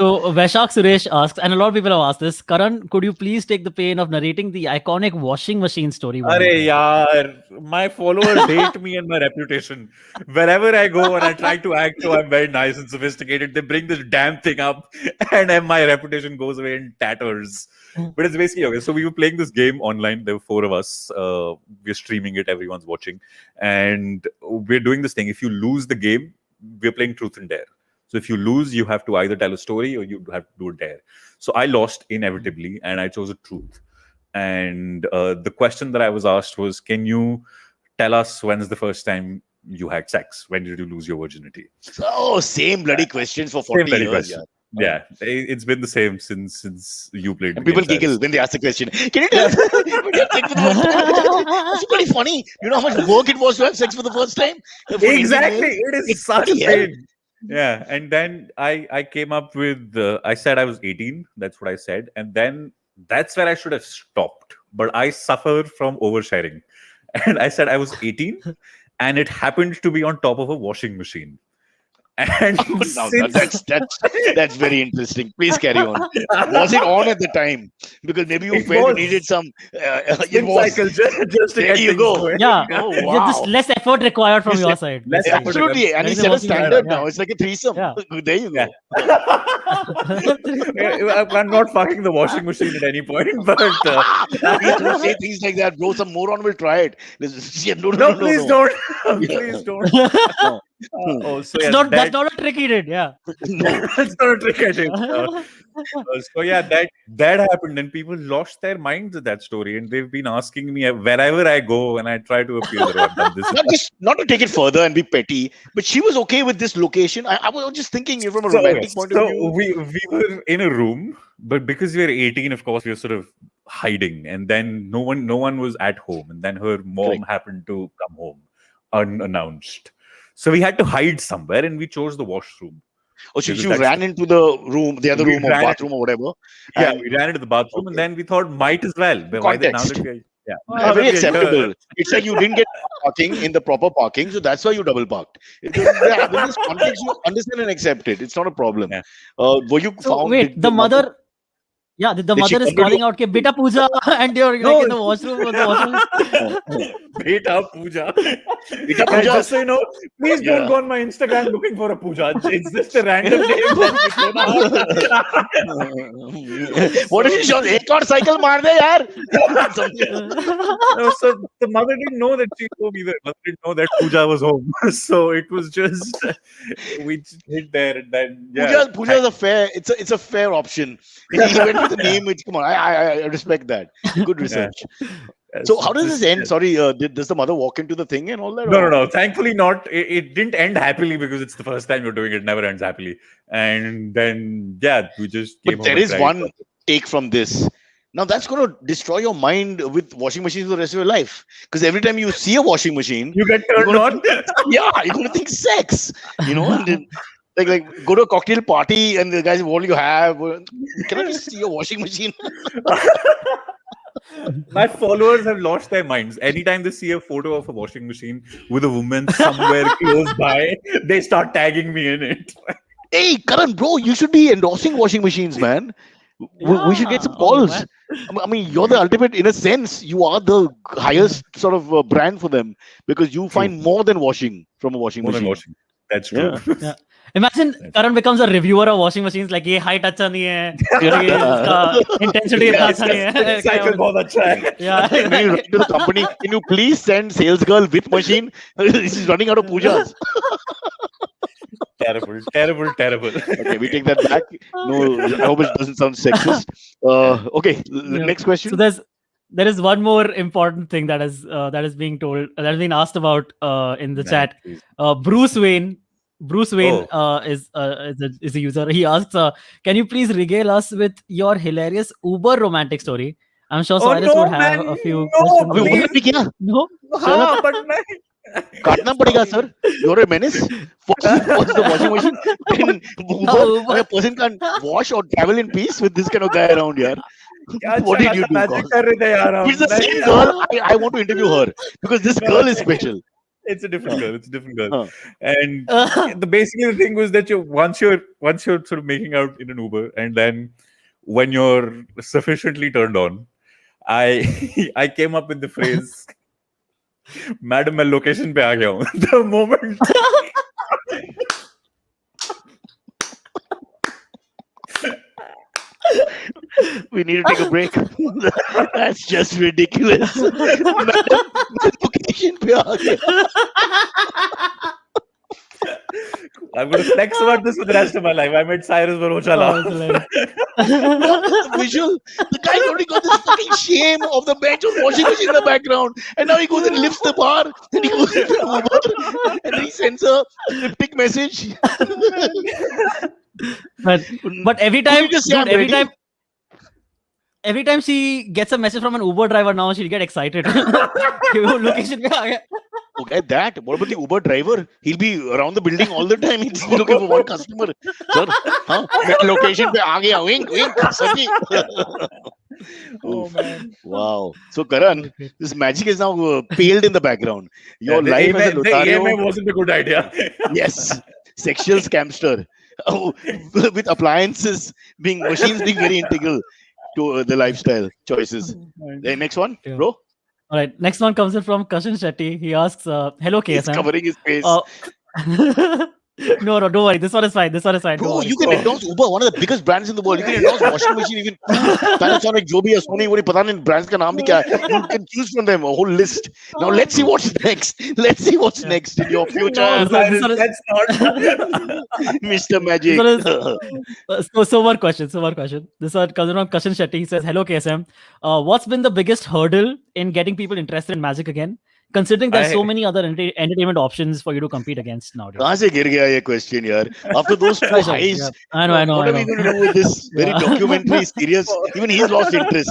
So Vaishak Suresh asks, and a lot of people have asked this, Karan, could you please take the pain of narrating the iconic washing machine story one more Arey time? yaar, my followers hate me and my reputation. Wherever I go and I try to act, so I'm very nice and sophisticated, they bring this damn thing up, and then my reputation goes away in tatters. But it's basically okay. So we were playing this game online. There were four of us. We're streaming it. Everyone's watching, and we're doing this thing. If you lose the game, we're playing truth and dare. So if you lose, you have to either tell a story or you have to do a dare. So I lost inevitably, and I chose a truth. And the question that I was asked was, "Can you tell us when's the first time you had sex? When did you lose your virginity?" Oh, same bloody questions for 40 Same bloody years. question. Yeah, it's been the same since you played. And the people game, giggle Cyrus. when they ask the question. Can you tell us when you had sex for the first time? It's pretty funny. You know how much work it was to have sex for the first time? For Indian Exactly, males? it is It's such a bloody hell. pain. Yeah, and then I came up with I said I was 18. That's what I said, and then that's where I should have stopped. But I suffer from oversharing, and I said I was 18, and it happened to be on top of a washing machine. And Now since that's very interesting. Please carry on. Was it on at the time? Because maybe you It felt you was. needed some. It spin was. cycle just to There get you things go. going. Yeah, Oh yeah, wow. just less effort required from Less your effort- side. less basically. effort. Absolutely, and he Letting set the a washing machine standard run, now. It's like a threesome. Yeah. There you go. I'm not fucking the washing machine at any point, but Please don't say things like that, bro. Some moron will try it. Yeah, no, no, please don't. Please don't. No. Oh, so It's yeah, not, that, that's not a trick he did. Yeah. No. that's not a trick I did. So yeah, that happened, and people lost their minds at that story, and they've been asking me wherever I go, and I try to appeal that I've done this. Not to take it further and be petty, but she was okay with this location. I was just thinking from a So, romantic point of so view. we were in a room, but because we were 18, of course, we were sort of hiding, and then no one was at home, and then her mom Correct. happened to come home unannounced. So we had to hide somewhere, and we chose the washroom. Or she Because ran into the room, the other We room or ran bathroom or whatever. Yeah, and we ran into the bathroom, and Okay. then we thought might as well. But why now Context. that we are, yeah, Yeah, now that very we are here- acceptable. It's like you didn't get parking in the proper parking, so that's why you double parked. Yeah, in this context, you understand and accept it. It's not a problem. Yeah. Were you So found? wait, did the mother. Yeah, the Did she mother is come to calling you? out, "Ke beta puja," and you're like in the washroom. Beta puja. Beta Guys, puja. just so you know, please don't Yeah. go on my Instagram looking for a puja. It's just a random name that we thrown out. What if she shot? Ek aur cycle maar de yaar. Something. No, so the mother didn't know that she's home either. Mother didn't know that puja was home. So it was just we just hit there and then Puja is a fair. It's a fair option. He went with the name. Which come on, I respect that. Good research. So how does this end? Sorry, does the mother walk into the thing and all that? No. Thankfully not. It didn't end happily because it's the first time you're doing it. It never ends happily. And then we just came But home there and is cried. one take from this. Now that's going to destroy your mind with washing machines for the rest of your life. Because every time you see a washing machine, You get you're turned gonna on. you're going to think sex. And then, like go to a cocktail party and the guys, what do you have? Can I just see your washing machine? My followers have lost their minds. Anytime they see a photo of a washing machine with a woman somewhere close by, they start tagging me in it. Hey, Karan, bro, you should be endorsing washing machines, man. We should get some Yeah. calls. man. I mean, you're the ultimate, in a sense, you are the highest sort of brand for them because you find more than washing from a washing More than machine. washing. That's true. Yeah. Imagine Karan becomes a reviewer of washing machines. Like, ये height अच्छा नहीं है, ये इसका intensity इतना अच्छा नहीं है. Cycle बहुत अच्छा है. Yeah. When you write to the company, can you please send sales girl with machine? This is running out of pujas. Terrible. Okay, we take that back. No, I hope it doesn't sound sexist. Okay, next question. So there is one more important thing that is being told, that has been asked about in the chat. Bruce Wayne is a user. He asks, can you please regale us with your hilarious uber romantic story? I'm sure Cyrus would have a few questions. अभी बोलना भी क्या? No? हाँ, but नहीं. काटना पड़ेगा, sir. You're a menace. What's the washing machine? Then Uber, a person can't wash or travel in peace with this kind of guy around here. What did you do? Magic कर रहे थे यार हम. It's the same girl. I want to interview her because this girl is special. It's a different girl. And basically the thing was that once you're sort of making out in an Uber, and then when you're sufficiently turned on, I came up with the phrase, "Madam, मैं location पे आ गया हूँ." The moment. We need to take a break. That's just ridiculous. Location पे आ गया. I'm going to flex about this for the rest of my life. I met Cyrus Broacha last. The visual. The guy already got this fucking shame of the bench of washing machine in the background, and now he goes and lifts the bar, and he goes into Uber, and then he sends a cryptic message. But every time, just say, dude, "I'm ready"? every time she gets a message from an Uber driver now, she'll get excited. Location पे आ गया. Okay, that. What about the Uber driver? He'll be around the building all the time. He's looking for one customer. Sir, मैं location पे आ गया. Wink, sir ji. Oh man! Wow. So Karan, this magic is now paled in the background. Your The life as a the Lothario. EMI wasn't a good idea. Yes, sexual scamster. With appliances machines being very integral to the lifestyle choices. The next one, Yeah. bro. All right, next one comes in from Karan Shetty. He asks, "Hello, He's KSM." covering his face. No, don't worry. This one is fine. Don't Bro, worry. you can endorse Uber, one of the biggest brands in the world. You can endorse washing machine, even Panasonic, जो भी है, Sony, वो नहीं पता नहीं brands का नाम भी क्या है. You can choose from them a whole list. Now let's see what's next. Let's see what's next in your future, No, Cyrus, one is- let's not. Mr. Magic. So one question. This one comes from Karan Shetty. He says, "Hello, KSM. What's been the biggest hurdle in getting people interested in magic again? Considering there's so many other entertainment options for you to compete against nowadays." कहाँ से गिर गया ये question यार? After those two highs, Yeah. I know. what are we going to do with this very documentary, serious? Even he's lost interest.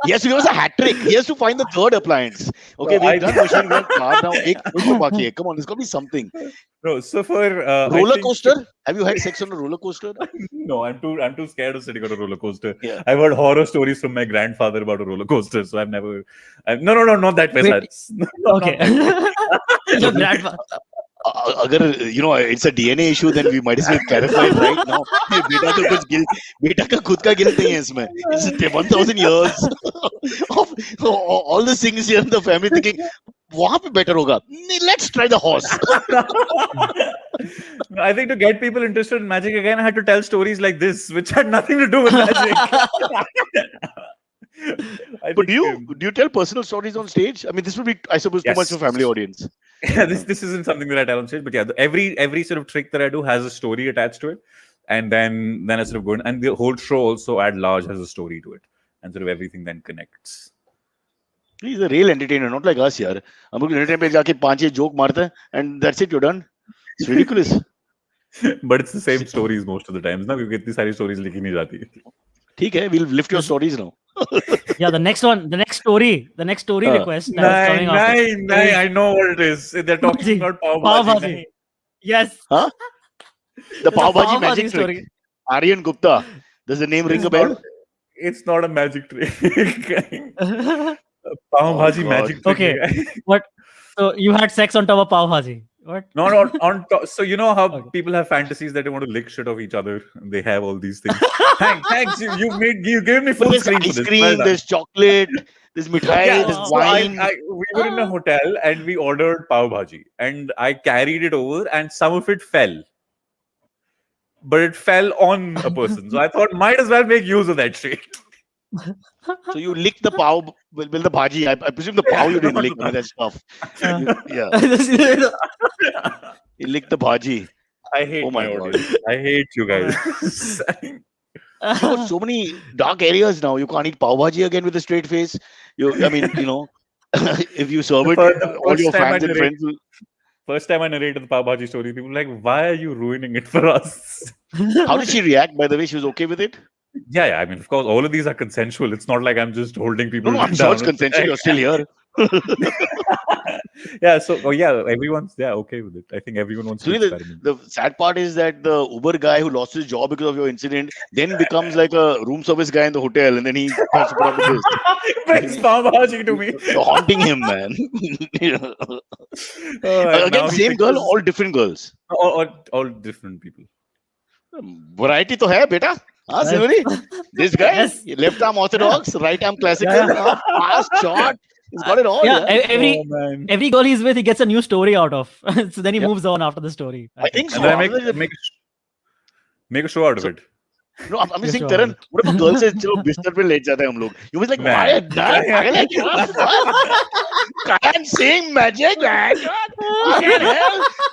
He has to give us a hat trick. He has to find the third appliance. Okay, we've done machine gun car now. एक तो बाकी है. Come on, there's got to be something. No, so for Roller coaster? Have you had sex on a roller coaster? No, I'm too scared of sitting on a roller coaster. Yeah. I've heard horror stories from my grandfather about a roller coaster, so No, not that way. Wait. Cyrus. No, Okay. not that way. Your grandfather. अगर it's a DNA issue, then we might as well clarify it right now. बेटा का खुद का guilt नहीं है इसमें. It's 1,000 years of all the things here in the family thinking वहाँ पे better होगा. Let's try the horse. I think to get people interested in magic again, I had to tell stories like this, which had nothing to do with magic. But do you tell personal stories on stage? I mean, this would be, I suppose, too much for family audience. Yeah, this isn't something that I tell on stage, but yeah, every sort of trick that I do has a story attached to it, and then I sort of go in, and the whole show also at large has a story to it, and sort of everything then connects. He's a real entertainer, not like us, yaar. हम लोग entertainment पे जाके 5-6 joke मारते हैं, and that's it, you're done. It's ridiculous. But it's the same stories most of the times, ना, क्योंकि इतनी सारी stories लिखी नहीं जाती. ठीक है, we'll lift your stories now. Yeah, the next story request. Nine, I know what it is. They're talking about Pav Bhaaji. Yes. Huh? The Pav Bhaaji magic story. trick. Aryan Gupta. Does the name ring a bell? It's not a magic trick. Pav Bhaaji magic trick. Okay. What? So you had sex on top of Pav Bhaaji? What? No, on top. So you know how people have fantasies that they want to lick shit of each other. They have all these things. Thanks. You gave me full screen for this. Ice cream, well there's chocolate, there's mithai, there's wine. We were in a hotel and we ordered Pav Bhaaji, and I carried it over, and some of it fell. But it fell on a person, so I thought might as well make use of that shit. So you licked the pav with the bhaji. I presume the pav you didn't lick with that stuff. Yeah. You licked the bhaji. I hate my audience. I hate you guys. So many dark areas now. You can't eat pav bhaji again with a straight face. If you serve it, all your fans and friends will... First time I narrated the Pav Bhaaji story, people were like, why are you ruining it for us? How did she react, by the way? She was okay with it? Yeah. I mean, of course, all of these are consensual. It's not like I'm just holding people No, I'm sure it's consensual. You're still here. Yeah, so everyone's okay with it. I think everyone wants to experiment. The sad part is that the Uber guy who lost his job because of your incident then becomes like a room service guy in the hotel, and then he talks about this. Brings Pav Bhaaji to me. You're haunting him, man. Again, same girl, all different girls. All different people. Variety to hai, beta. Similarly, this guy, left arm orthodox, right arm classical, fast, short. He's got it all. Yeah, every girl he's with, he gets a new story out of. So then he moves on after the story. I think so. And then make a show out of it. No, I'm just saying, Karan, what if a girl says, "Chalo, bistar pe let jata hai hum log." You was like, "Why? Karan Singh Magic, man.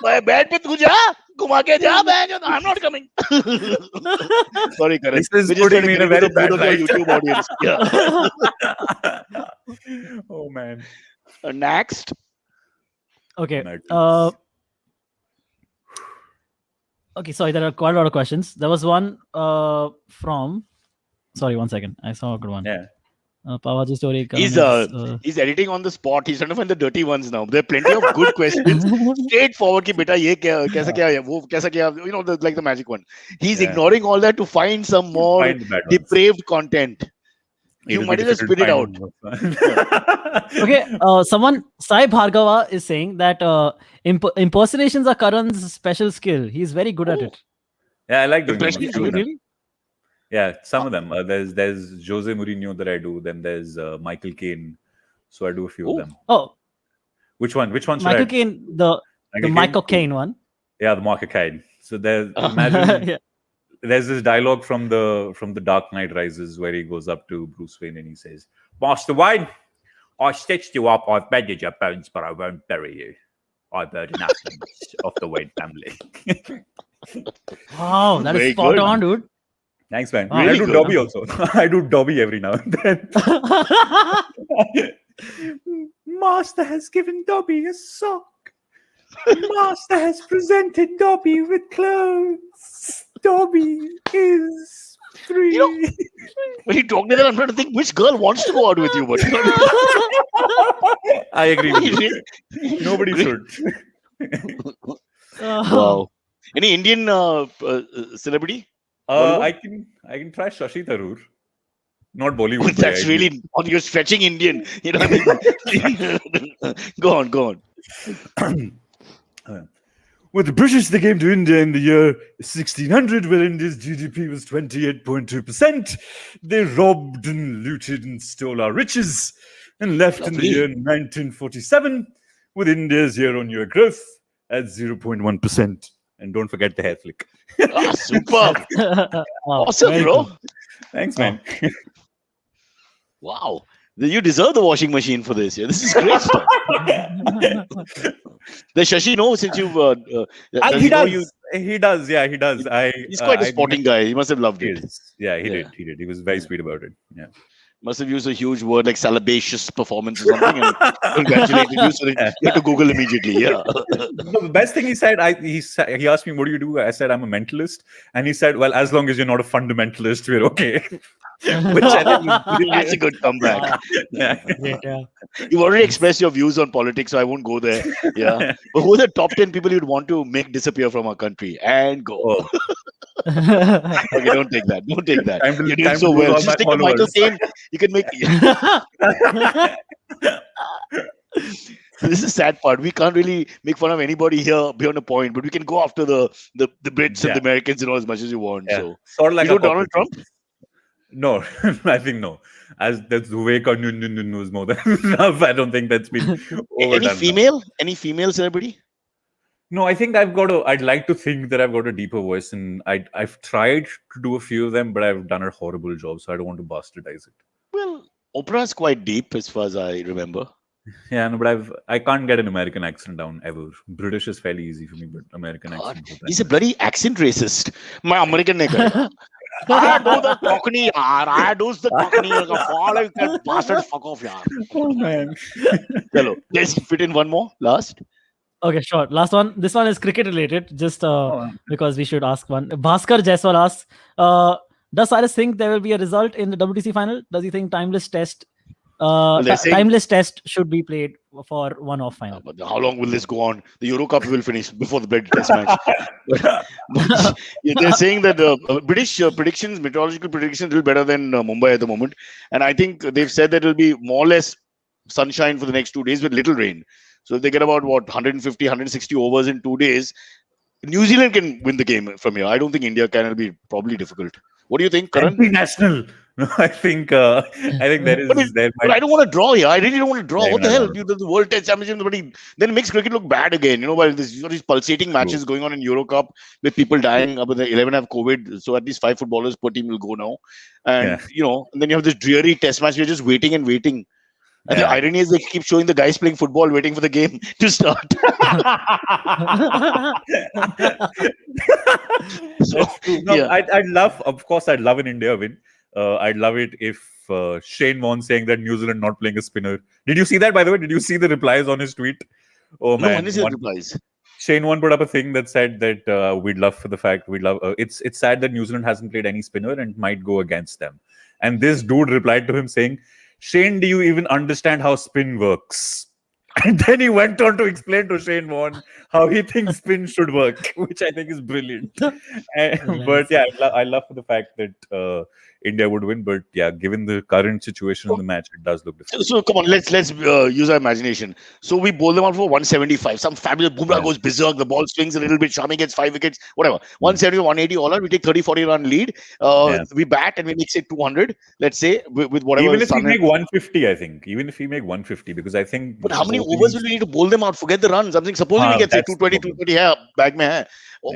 My bed pe tu ja, घुमा के जा, man. I'm not coming." Sorry, Karan. This is putting me in a very bad light. YouTube audience. Yeah. Oh man. Next. Okay. Okay, sorry, there are quite a lot of questions. There was one from... Sorry, 1 second. I saw a good one. Yeah. Pav Bhaaji story. He's editing on the spot. He's trying to find the dirty ones now. There are plenty of good questions. Straightforward, ki beta ye kya, kaisa kya, wo kaisa kya, like the magic one. He's ignoring all that to find some more depraved content. You might as well spit it out. Okay, someone, Sai Bhargava is saying that impersonations are Karan's special skill. He's very good at it. Yeah, I like doing Impressions, really? Yeah, some of them. There's Jose Mourinho that I do. Then there's Michael Caine. So I do a few of them. Oh, which one? Which one? Michael Caine, the Michael Caine one. Yeah, the Michael Caine. So imagine there's this dialogue from the Dark Knight Rises where he goes up to Bruce Wayne and he says, "Master Wayne, I stitched you up. I've mended your bones, but I won't bury you. I've heard enough of the Wayne family." Wow, that is spot on, dude. Thanks, man. Really I do Dobby also. I do Dobby every now and then. Master has given Dobby a sock. Master has presented Dobby with clothes. Dobby is free. When you talk to that, I'm trying to think which girl wants to go out with you. But I agree with you. Nobody should. Wow. Any Indian celebrity? I can try Shashi Tharoor. Not Bollywood. That's really you're stretching Indian. You know what I mean? Go on. With the British, they came to India in the year 1600, where India's GDP was 28.2%. They robbed and looted and stole our riches and left in the year 1947 with India's year-on-year growth at 0.1%. And don't forget the hair flick. Superb. Awesome, bro. Cool. Thanks, man. Wow. You deserve the washing machine for this. Yeah, this is great stuff. Does Shashi know since you've? He does. He does. Yeah, he does. He's quite a sporting guy. He must have loved it. Yeah, he did. He did. He was very sweet about it. Yeah. Must have used a huge word like salacious performance or something and congratulated you. So you had to Google immediately. Yeah. The best thing he said, he asked me, "What do you do?" I said, "I'm a mentalist," and he said, "Well, as long as you're not a fundamentalist, we're okay." Which I think that's a good comeback. Yeah. You've already expressed your views on politics, so I won't go there. Yeah. But who are the top 10 people you'd want to make disappear from our country? And go. Oh. Okay, don't take that. Don't take that. You're doing so well. Just take a Michael Caine. You can make. So this is the sad part. We can't really make fun of anybody here beyond a point, but we can go after the Brits and the Americans and all as much as you want. Yeah. So sort of like you know Donald Trump? No, I think no. As that's way knows more than enough. I don't think that's been overdone. Any female celebrity? No, I think I'd like to think that I've got a deeper voice, and I've tried to do a few of them, but I've done a horrible job, so I don't want to bastardize it. Well, Oprah's quite deep as far as I remember. Yeah, no, but I can't get an American accent down ever. British is fairly easy for me, but American accent. He's a bloody accent racist. My American nigga. I do the Cockney, I do the Cockney. Like bastard, fuck off, yaar. Oh man. Hello. Let's fit in one more. Last. Okay, sure. Last one. This one is cricket related, just because we should ask one. Bhaskar Jaiswal asks, does Cyrus think there will be a result in the WTC final? Does he think timeless test should be played for one-off final? But how long will this go on? The Euro Cup will finish before the big test match. but they're saying that British meteorological predictions, are a little better than Mumbai at the moment. And I think they've said that it'll be more or less sunshine for the next 2 days with little rain. So if they get about 150, 160 overs in 2 days, New Zealand can win the game from here. I don't think India can. It'll be probably difficult. What do you think, Karan? National. No, I think there is. But I don't want to draw here. I really don't want to draw. What the hell? The World Test Championship, then it makes cricket look bad again. You know, while these pulsating matches going on in Euro Cup with people dying, but the 11 have COVID, so at least 5 footballers per team will go now. And and then you have this dreary Test match. You're just waiting and waiting. And the irony is they keep showing the guys playing football, waiting for the game to start. I'd love an India win. I'd love it if Shane Warne saying that New Zealand not playing a spinner. Did you see that, by the way? Did you see the replies on his tweet? Oh man, when is his replies? Shane Warne put up a thing that said that we'd love for the fact it's sad that New Zealand hasn't played any spinner and might go against them. And this dude replied to him saying, "Shane, do you even understand how spin works?" And then he went on to explain to Shane Warne how he thinks spin should work, which I think is brilliant. But yeah, I love the fact that India would win. But yeah, given the current situation in the match, it does look different. So come on, let's use our imagination. So we bowl them out for 175. Some fabulous Bumrah goes berserk. The ball swings a little bit. Shami gets 5 wickets. Whatever. 170, 180 all out. We take 30-40 run lead. We bat and we make say 200. Let's say with whatever. Even if we make 150, I think. Even if we make 150, because I think. But how many overs will we need to bowl them out? Forget the runs. I'm saying supposing we get say 220, 230 here, bag mein hai.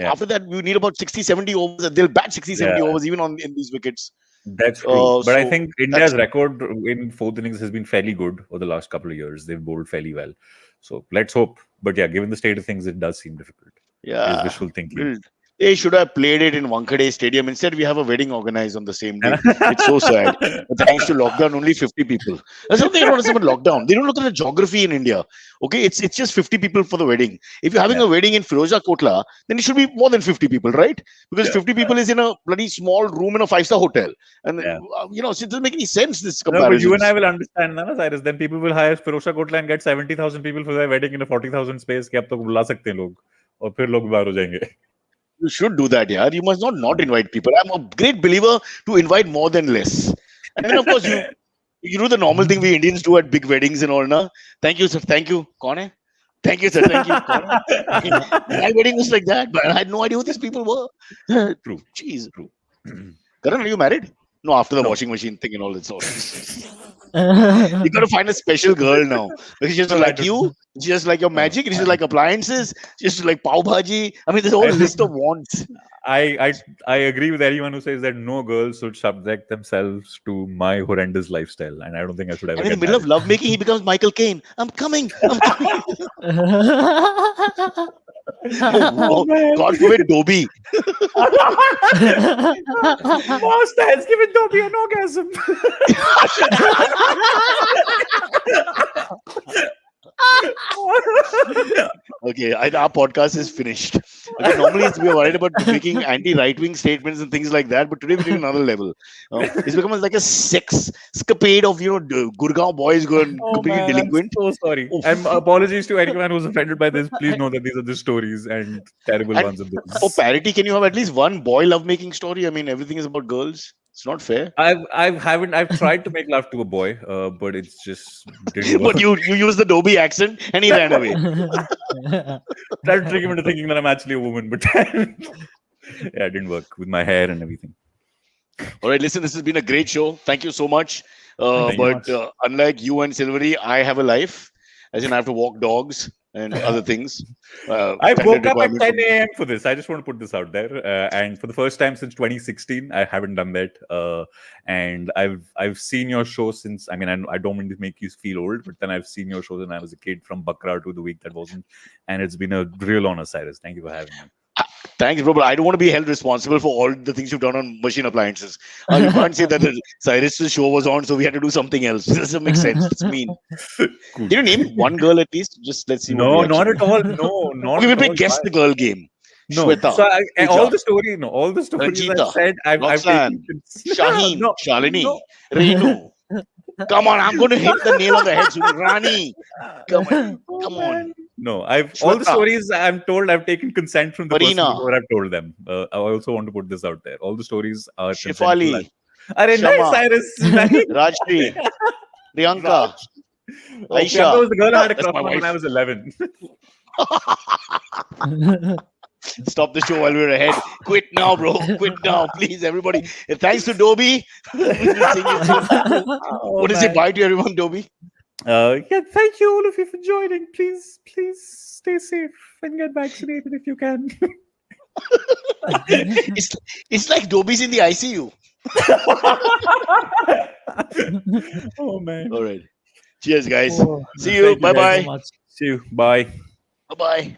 After that, we need about 60, 70 overs. They'll bat 60, 70 overs even in these wickets. That's true. But I think India's record in 4th innings has been fairly good over the last couple of years. They've bowled fairly well. So let's hope. But yeah, given the state of things, it does seem difficult. Yeah. It's wishful thinking. They should have played it in Wankhede Stadium. Instead, we have a wedding organized on the same day. It's so sad. But thanks to lockdown, only 50 people. That's something they don't understand about lockdown. They don't look at the geography in India. Okay, it's just 50 people for the wedding. If you're having a wedding in Firoza Kotla, then it should be more than 50 people, right? Because 50 people is in a bloody small room in a 5-star hotel. And, so it doesn't make any sense, this comparison. No, but you and I will understand, Cyrus. Then people will hire Firoza Kotla and get 70,000 people for their wedding in a 40,000 space. Ki ab tak bula sakte hain log. Aur phir log bahar ho jayenge. You should do that, yeah. You must not invite people. I'm a great believer to invite more than less. And then, of course, you do the normal thing we Indians do at big weddings and all. Na? Thank you, sir. Thank you. Kaun hai? Thank you, sir. Thank you. My wedding was like that, but I had no idea who these people were. True. Jeez. True. Karan, are you married? No, after the No. washing machine thing and all that sort. You got to find a special girl now. Because she's just No, I like don't. you, she's just like your magic, and she's like appliances, she's like Pav Bhaaji. I mean, there's a whole list of wants. I agree with anyone who says that no girl should subject themselves to my horrendous lifestyle, and I don't think I should ever. And in the get middle of married. lovemaking, he becomes Michael Caine. I'm coming. I'm coming. Oh, man. God forbid, Dobby. Master has given Dobby an orgasm. Okay, our podcast is finished. Okay, normally we are worried about making anti-right-wing statements and things like that, but today we're taking another level. It's become like a sex escapade of Gurgaon boys going completely delinquent. I'm so sorry. And apologies to anyone who's offended by this. Please know that these are the stories and terrible And ones of those. for parity, can you have at least one boy lovemaking story? I mean, everything is about girls. It's not fair. I've tried to make love to a boy, but it's just didn't work. But you use the Dobby accent and he ran away. Tried to trick him into thinking that I'm actually a woman, but yeah, it didn't work with my hair and everything. All right, listen, this has been a great show. Thank you so much. Thank you But unlike you and Silvery, I have a life. As in, I have to walk dogs and other things. I Standard woke up at requirements 10 a.m. for this. I just want to put this out there. And for the first time since 2016, I haven't done that. And I've seen your show since. I mean, I don't mean to make you feel old, but then I've seen your show when I was a kid, from Bakra to the week that wasn't. And it's been a real honor, Cyrus. Thank you for having me. Thanks, bro. But I don't want to be held responsible for all the things you've done on machine appliances. You can't say that the Cyrus' show was on, so we had to do something else. This doesn't make sense. It's mean. Cool. Can you name one girl at least? Just let's see. No, what not reaction- at all. No, not We at will all. guess the girl game. No, Shweta, so all Pooja, the stories, all the stories Ranjita, I said, I've Roxanne, taken. Shaheen, No, Shalini, no. Reenu. Come on, I'm going to hit the nail on the head soon. Rani. Come on. Oh, Come man. on. No, all the Shweta. stories I'm told, I've taken consent from the person Marina. before I've told them. I also want to put this out there. All the stories are Shifali, Are nice, Shama. Cyrus. Nice. Rajshri, Priyanka, Raj. Oh, Aisha. Priyanka was the girl I had a That's crush my on when wife. I was 11. Stop the show while we're ahead. Quit now, bro. Quit now, please, everybody. And thanks to Dobby. What is it? Bye to everyone, Dobby. Yeah, thank you all of you for joining. Please stay safe and get vaccinated if you can. It's like Dobby's in the ICU. Oh man. All right. Cheers, guys. Oh, See you. thank guys Bye-bye. so much. See you. Bye. Bye-bye.